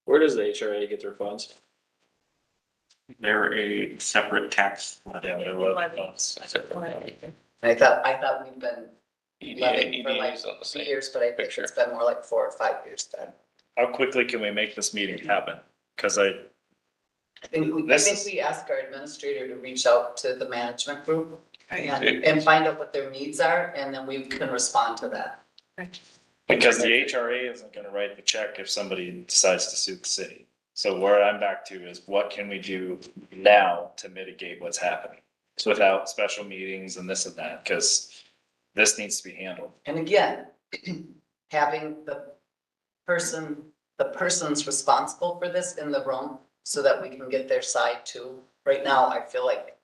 Where does the HRA get their funds? they're a separate tax. Yeah, they're what- And I thought we've been levying for like EDA's on the same. years, but I think picture. it's been more like 4 or 5 years then. how quickly can we make this meeting happen? Cause I think This is- we asked our administrator to reach out to the management group Right. and find out what their needs are, and then we can respond to that. because the HRA isn't gonna write the check if somebody decides to sue the city. So where I'm back to is what can we do now to mitigate what's happening? Without special meetings and this and that, cause this needs to be handled. And again, having the persons responsible for this in the room so that we can get their side too. Right now, I feel like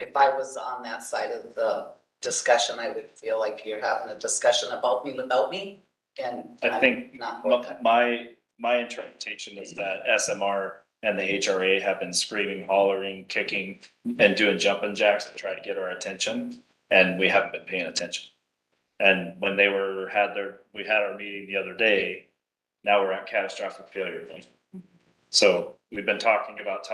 if I was on that side of the discussion, I would feel like you're having a discussion about me without me. And I think I'm not for that. my interpretation is that SMR and the HRA have been screaming, hollering, kicking, and doing jumping jacks to try to get our attention, and we haven't been paying attention. And when we had our meeting the other day, now we're at catastrophic failure. So we've been talking about.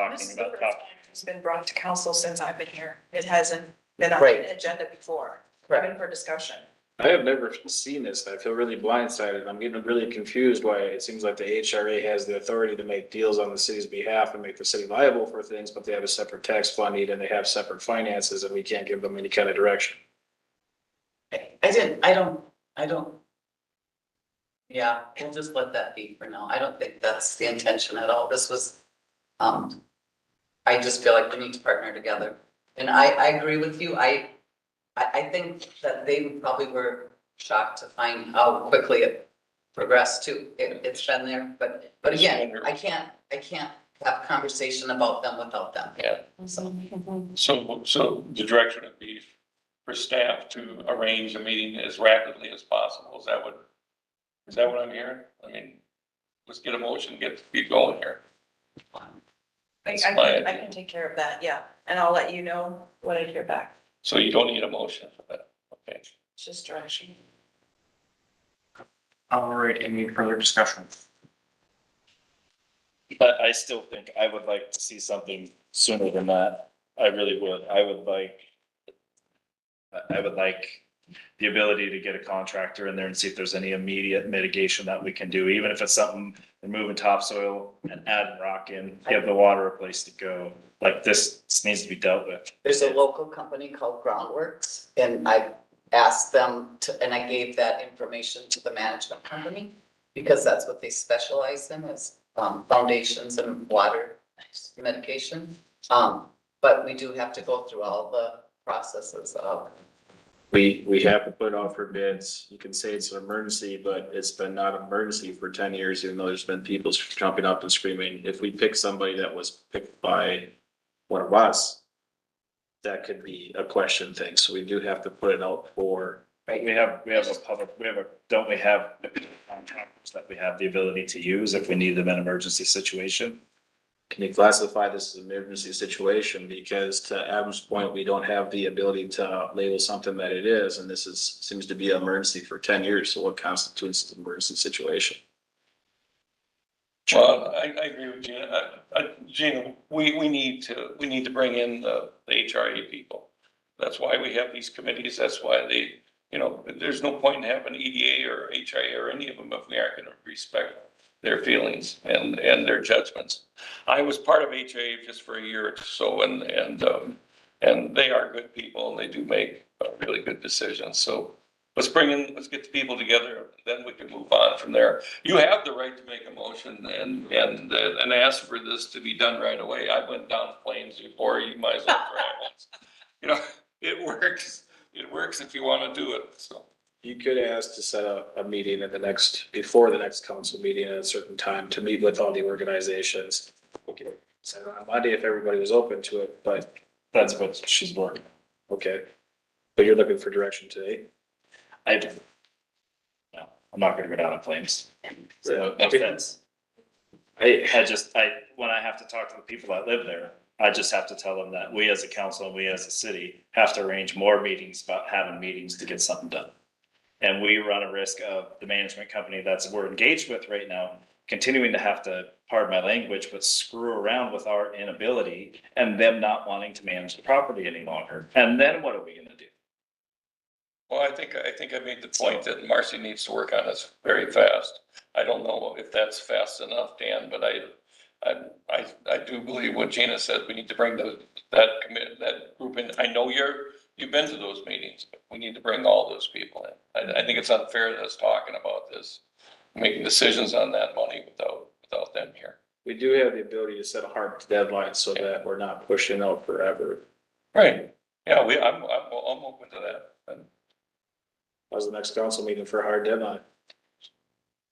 It's been brought to council since I've been here. It hasn't been on Right. the agenda before, Correct. even for discussion. I have never seen this. I feel really blindsided. I'm getting really confused why it seems like the HRA has the authority to make deals on the city's behalf and make the city liable for things, but they have a separate tax funding and they have separate finances and we can't give them any kind of direction. I don't. Yeah, we'll just let that be for now. I don't think that's the intention at all. This was, I just feel like we need to partner together. And I agree with you. I think that they probably were shocked to find how quickly it progressed too. It's been there, but again, I can't have conversation about them without them. Yeah. So the direction would be for staff to arrange a meeting as rapidly as possible. Is that what I'm hearing? I mean, let's get a motion, get going here. I That's my can take care of that, yeah. And I'll let you know when I hear back. So you don't need a motion for that, okay? It's just direction. All right, any further discussion? But I still think I would like to see something sooner than that. I really would. I would like the ability to get a contractor in there and see if there's any immediate mitigation that we can do, even if it's something, removing topsoil and adding rock in, give the water a place to go. Like this needs to be dealt with. There's a local company called Groundworks, and I asked them to, and I gave that information to the management company because that's what they specialize in is foundations and water mitigation. But we do have to go through all the processes of. We have to put out for bids. You can say it's an emergency, but it's been not an emergency for 10 years, even though there's been people jumping up and screaming. If we pick somebody that was picked by one of us, that could be a question thing. So we do have to put it out for. We have don't we have contractors that we have the ability to use if we need them in an emergency situation? Can you classify this as an emergency situation? Because to Adam's point, we don't have the ability to label something that it is, and this seems to be an emergency for 10 years. So what constitutes an emergency situation? Well, I agree with Gina. Gina, we need to bring in the HRA people. That's why we have these committees. That's why there's no point in having EDA or HRA or any of them if we aren't going to respect their feelings and their judgments. I was part of HRA just for a year or so, and they are good people and they do make really good decisions. So let's get the people together, then we can move on from there. You have the right to make a motion and ask for this to be done right away. I went down flames before, you might as well try once. It works. It works if you want to do it, so. You could ask to set a meeting before the next council meeting at a certain time to meet with all the organizations. Okay, so on Monday, if everybody was open to it, but That's what she's working. okay. But you're looking for direction today? I do. No, I'm not gonna go down in flames. So no offense. When I have to talk to the people that live there, I just have to tell them that we as a council and we as a city have to arrange more meetings about having meetings to get something done. And we run a risk of the management company we're engaged with right now, continuing to have to, pardon my language, but screw around with our inability and them not wanting to manage the property any longer. And then what are we gonna do? Well, I think I made the point that Marcy needs to work on this very fast. I don't know if that's fast enough, Dan, but I do believe what Gina said, we need to bring that group in. I know you've been to those meetings, but we need to bring all those people in. I think it's unfair to us talking about this, making decisions on that money without them here. We do have the ability to set a hard deadline so that we're not pushing out forever. Right, yeah, I'm open to that. And How's the next council meeting for a hard deadline?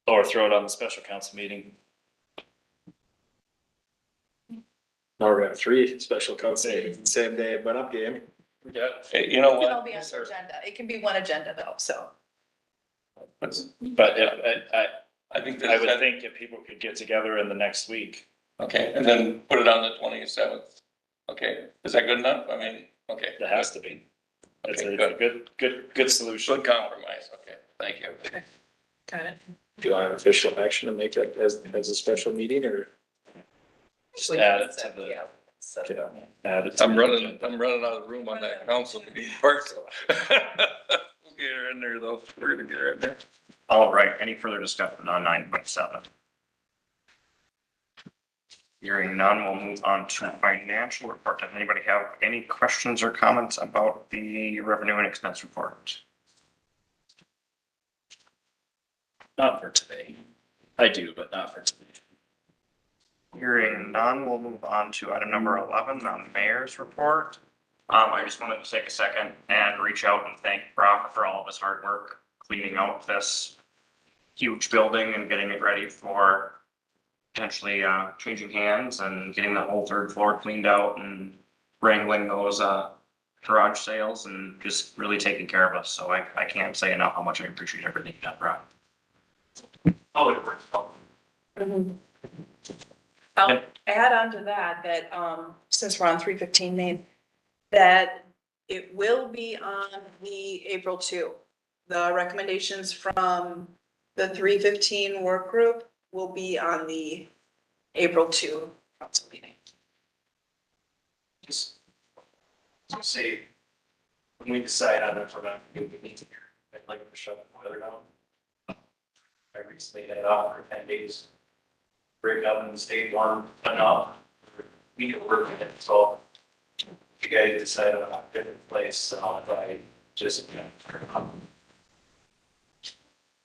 Or throw it on the special council meeting. Now we're gonna have 3 special council meetings the same day, but I'm game. Yeah, you know It can all what? be on the agenda. It can be one agenda though, so. But if, I think I would that, think if people could get together in the next week. okay, and then put it on the 27th. Okay, is that good enough? I mean, okay. That has to be. It's Okay, a good solution. Good compromise, okay, thank you. Got it. Do you want an official action to make that as a special meeting or? Just add it to the, Yeah. So- add it to I'm the- running out of room on that council meeting part. We'll get her in there though. We're gonna get her in there. All right, any further discussion on 9.7? Hearing none, we'll move on to financial report. Does anybody have any questions or comments about the revenue and expense report? Not for today. I do, but not for today. Hearing none, we'll move on to item number 11, the mayor's report. I just wanted to take a second and reach out and thank Brock for all of his hard work cleaning out this huge building and getting it ready for potentially changing hands and getting the whole 3rd floor cleaned out and wrangling those garage sales and just really taking care of us. So I can't say enough how much I appreciate everything you done, Brock. Oh, it works. I'll add on to that, since we're on 315 Main, that it will be on the April 2. The recommendations from the 315 work group will be on the April 2 council meeting. Just say, when we decide on if we're gonna do the meeting here, I'd like to shut the weather down. I recently had it off for 10 days. Break up in the state one enough. We could work with it, so if you guys decide on a different place, if I just,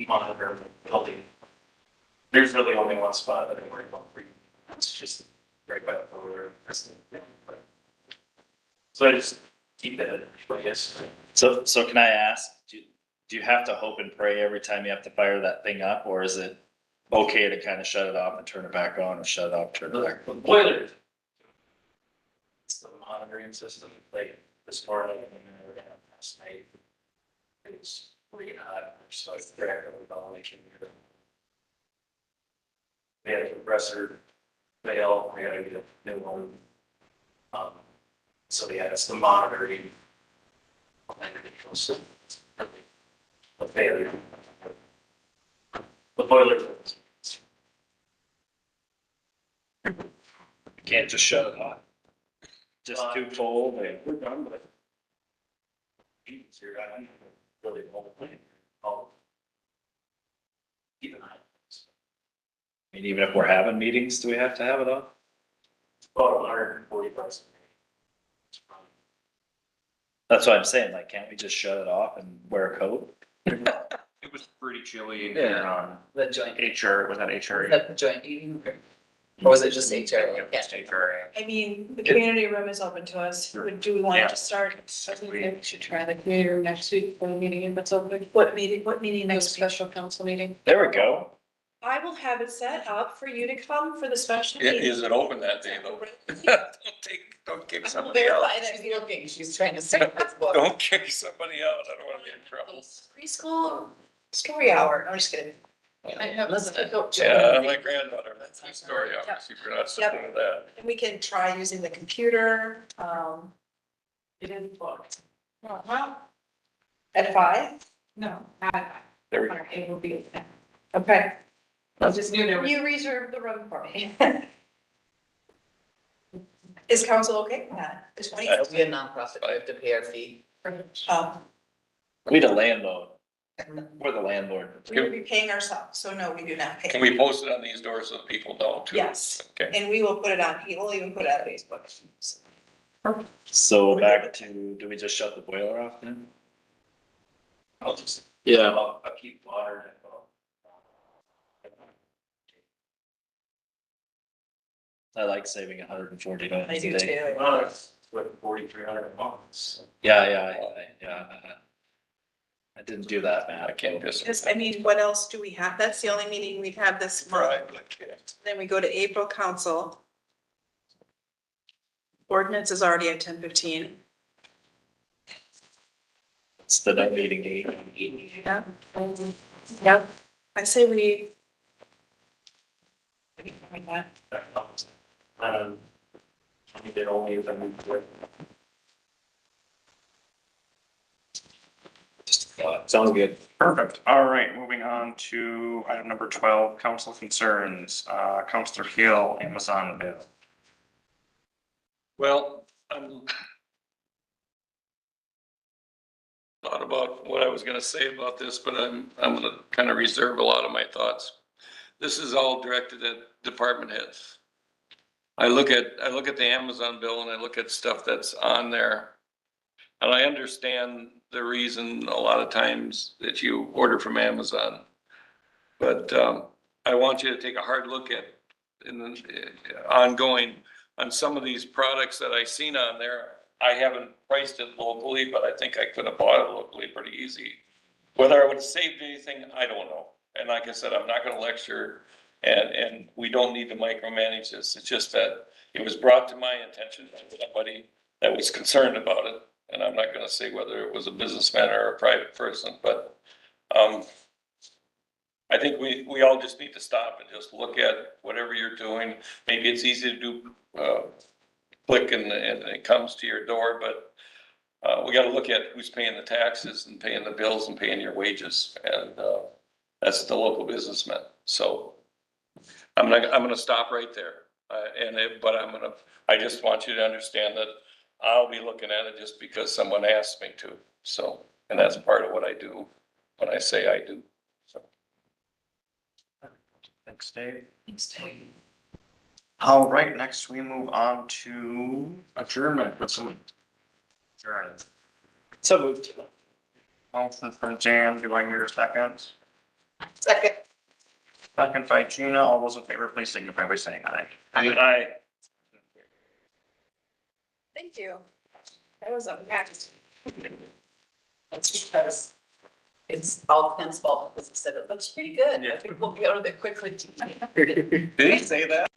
monitor the building. There's really only one spot that I worry about. It's just right by the border. So I just keep it, I guess. So can I ask, do you have to hope and pray every time you have to fire that thing up, or is it okay to kind of shut it off and turn it back on, or shut it off, turn it back? The boiler. It's the monitoring system, like this morning and then last night. It's really hot, so it's there, we can hear. We had a compressor fail, we had to get a new one. So yeah, it's the monitoring. The failure. The boiler. You can't just shut it off. Just too cold. We're done with it. Heat's here, I don't really the whole thing. Oh. Keep an eye. I mean, even if we're having meetings, do we have to have it on? About 140%. That's what I'm saying, like, can't we just shut it off and wear a coat? It was pretty chilly in here on The joint, HR, was that HR? is that the joint meeting or was it just HR? Yeah. Just HR. I mean, the community room is open to us. Do we want Yeah. to start? I think we should try the community room next week for the meeting if it's open. What meeting Next next week? special council meeting. There we go. I will have it set up for you to come for the special Yeah, meeting. is it open that day though? Don't kick I'll somebody verify out. that she's looking, she's trying to say this book. Don't kick somebody out. I don't wanna get in trouble. Preschool story hour. I'm just kidding. I have, Yeah, my granddaughter, that's my story. Obviously, we're not supporting of that. And we can try using the computer. It is booked. well, At 5? no, not, There we go. it will be. Okay. I just knew there was. You reserved the room for me. Is council okay with that? Is 20? It'll be a nonprofit, we have to pay our fee. Um, We the landlord. We're the landlord. We would be paying ourselves, so no, we do not pay. Can we post it on these doors so that people know too? Yes, Okay. and we will put it on, we'll even put it on Facebook. So back to, do we just shut the boiler off then? I'll just, Yeah, I'll keep water. I like saving $140 I a do day. too. Well, it's what, 4,300 bucks. Yeah. I didn't do that, man. I can't just. Because, I mean, what else do we have? That's the only meeting we've had this month. Right. Then we go to April council. Ordinance is already at 10:15. It's the no meeting date. Yeah. Yep. I say we. We did only if we quit. sounds good. Perfect. All right, moving on to item number 12, council concerns. Counselor Hill, Amazon bill. Well, thought about what I was gonna say about this, but I'm gonna kind of reserve a lot of my thoughts. This is all directed at department heads. I look at the Amazon bill and I look at stuff that's on there. And I understand the reason a lot of times that you order from Amazon. But, I want you to take a hard look at ongoing on some of these products that I seen on there. I haven't priced it locally, but I think I could have bought it locally pretty easy. Whether I would have saved anything, I don't know. And like I said, I'm not gonna lecture and we don't need to micromanage this. It's just that it was brought to my attention by somebody that was concerned about it. And I'm not gonna say whether it was a businessman or a private person, but, I think we all just need to stop and just look at whatever you're doing. Maybe it's easy to do, click and it comes to your door, but we gotta look at who's paying the taxes and paying the bills and paying your wages, and that's the local businessmen. So I'm gonna stop right there. But I just want you to understand that I'll be looking at it just because someone asked me to. So, and that's part of what I do when I say I do. So. Thanks, Dave. All right, next we move on to adjournment with some. Adjournment. So moved. Motion from Jan, do I hear a second? Second. Second by Gina, all those in favor, please signify by saying aye. Aye. Thank you. That was a mess. That's because it's all Ken's fault, because he said it looks pretty good. I think we'll get out of there quickly. Did he say that?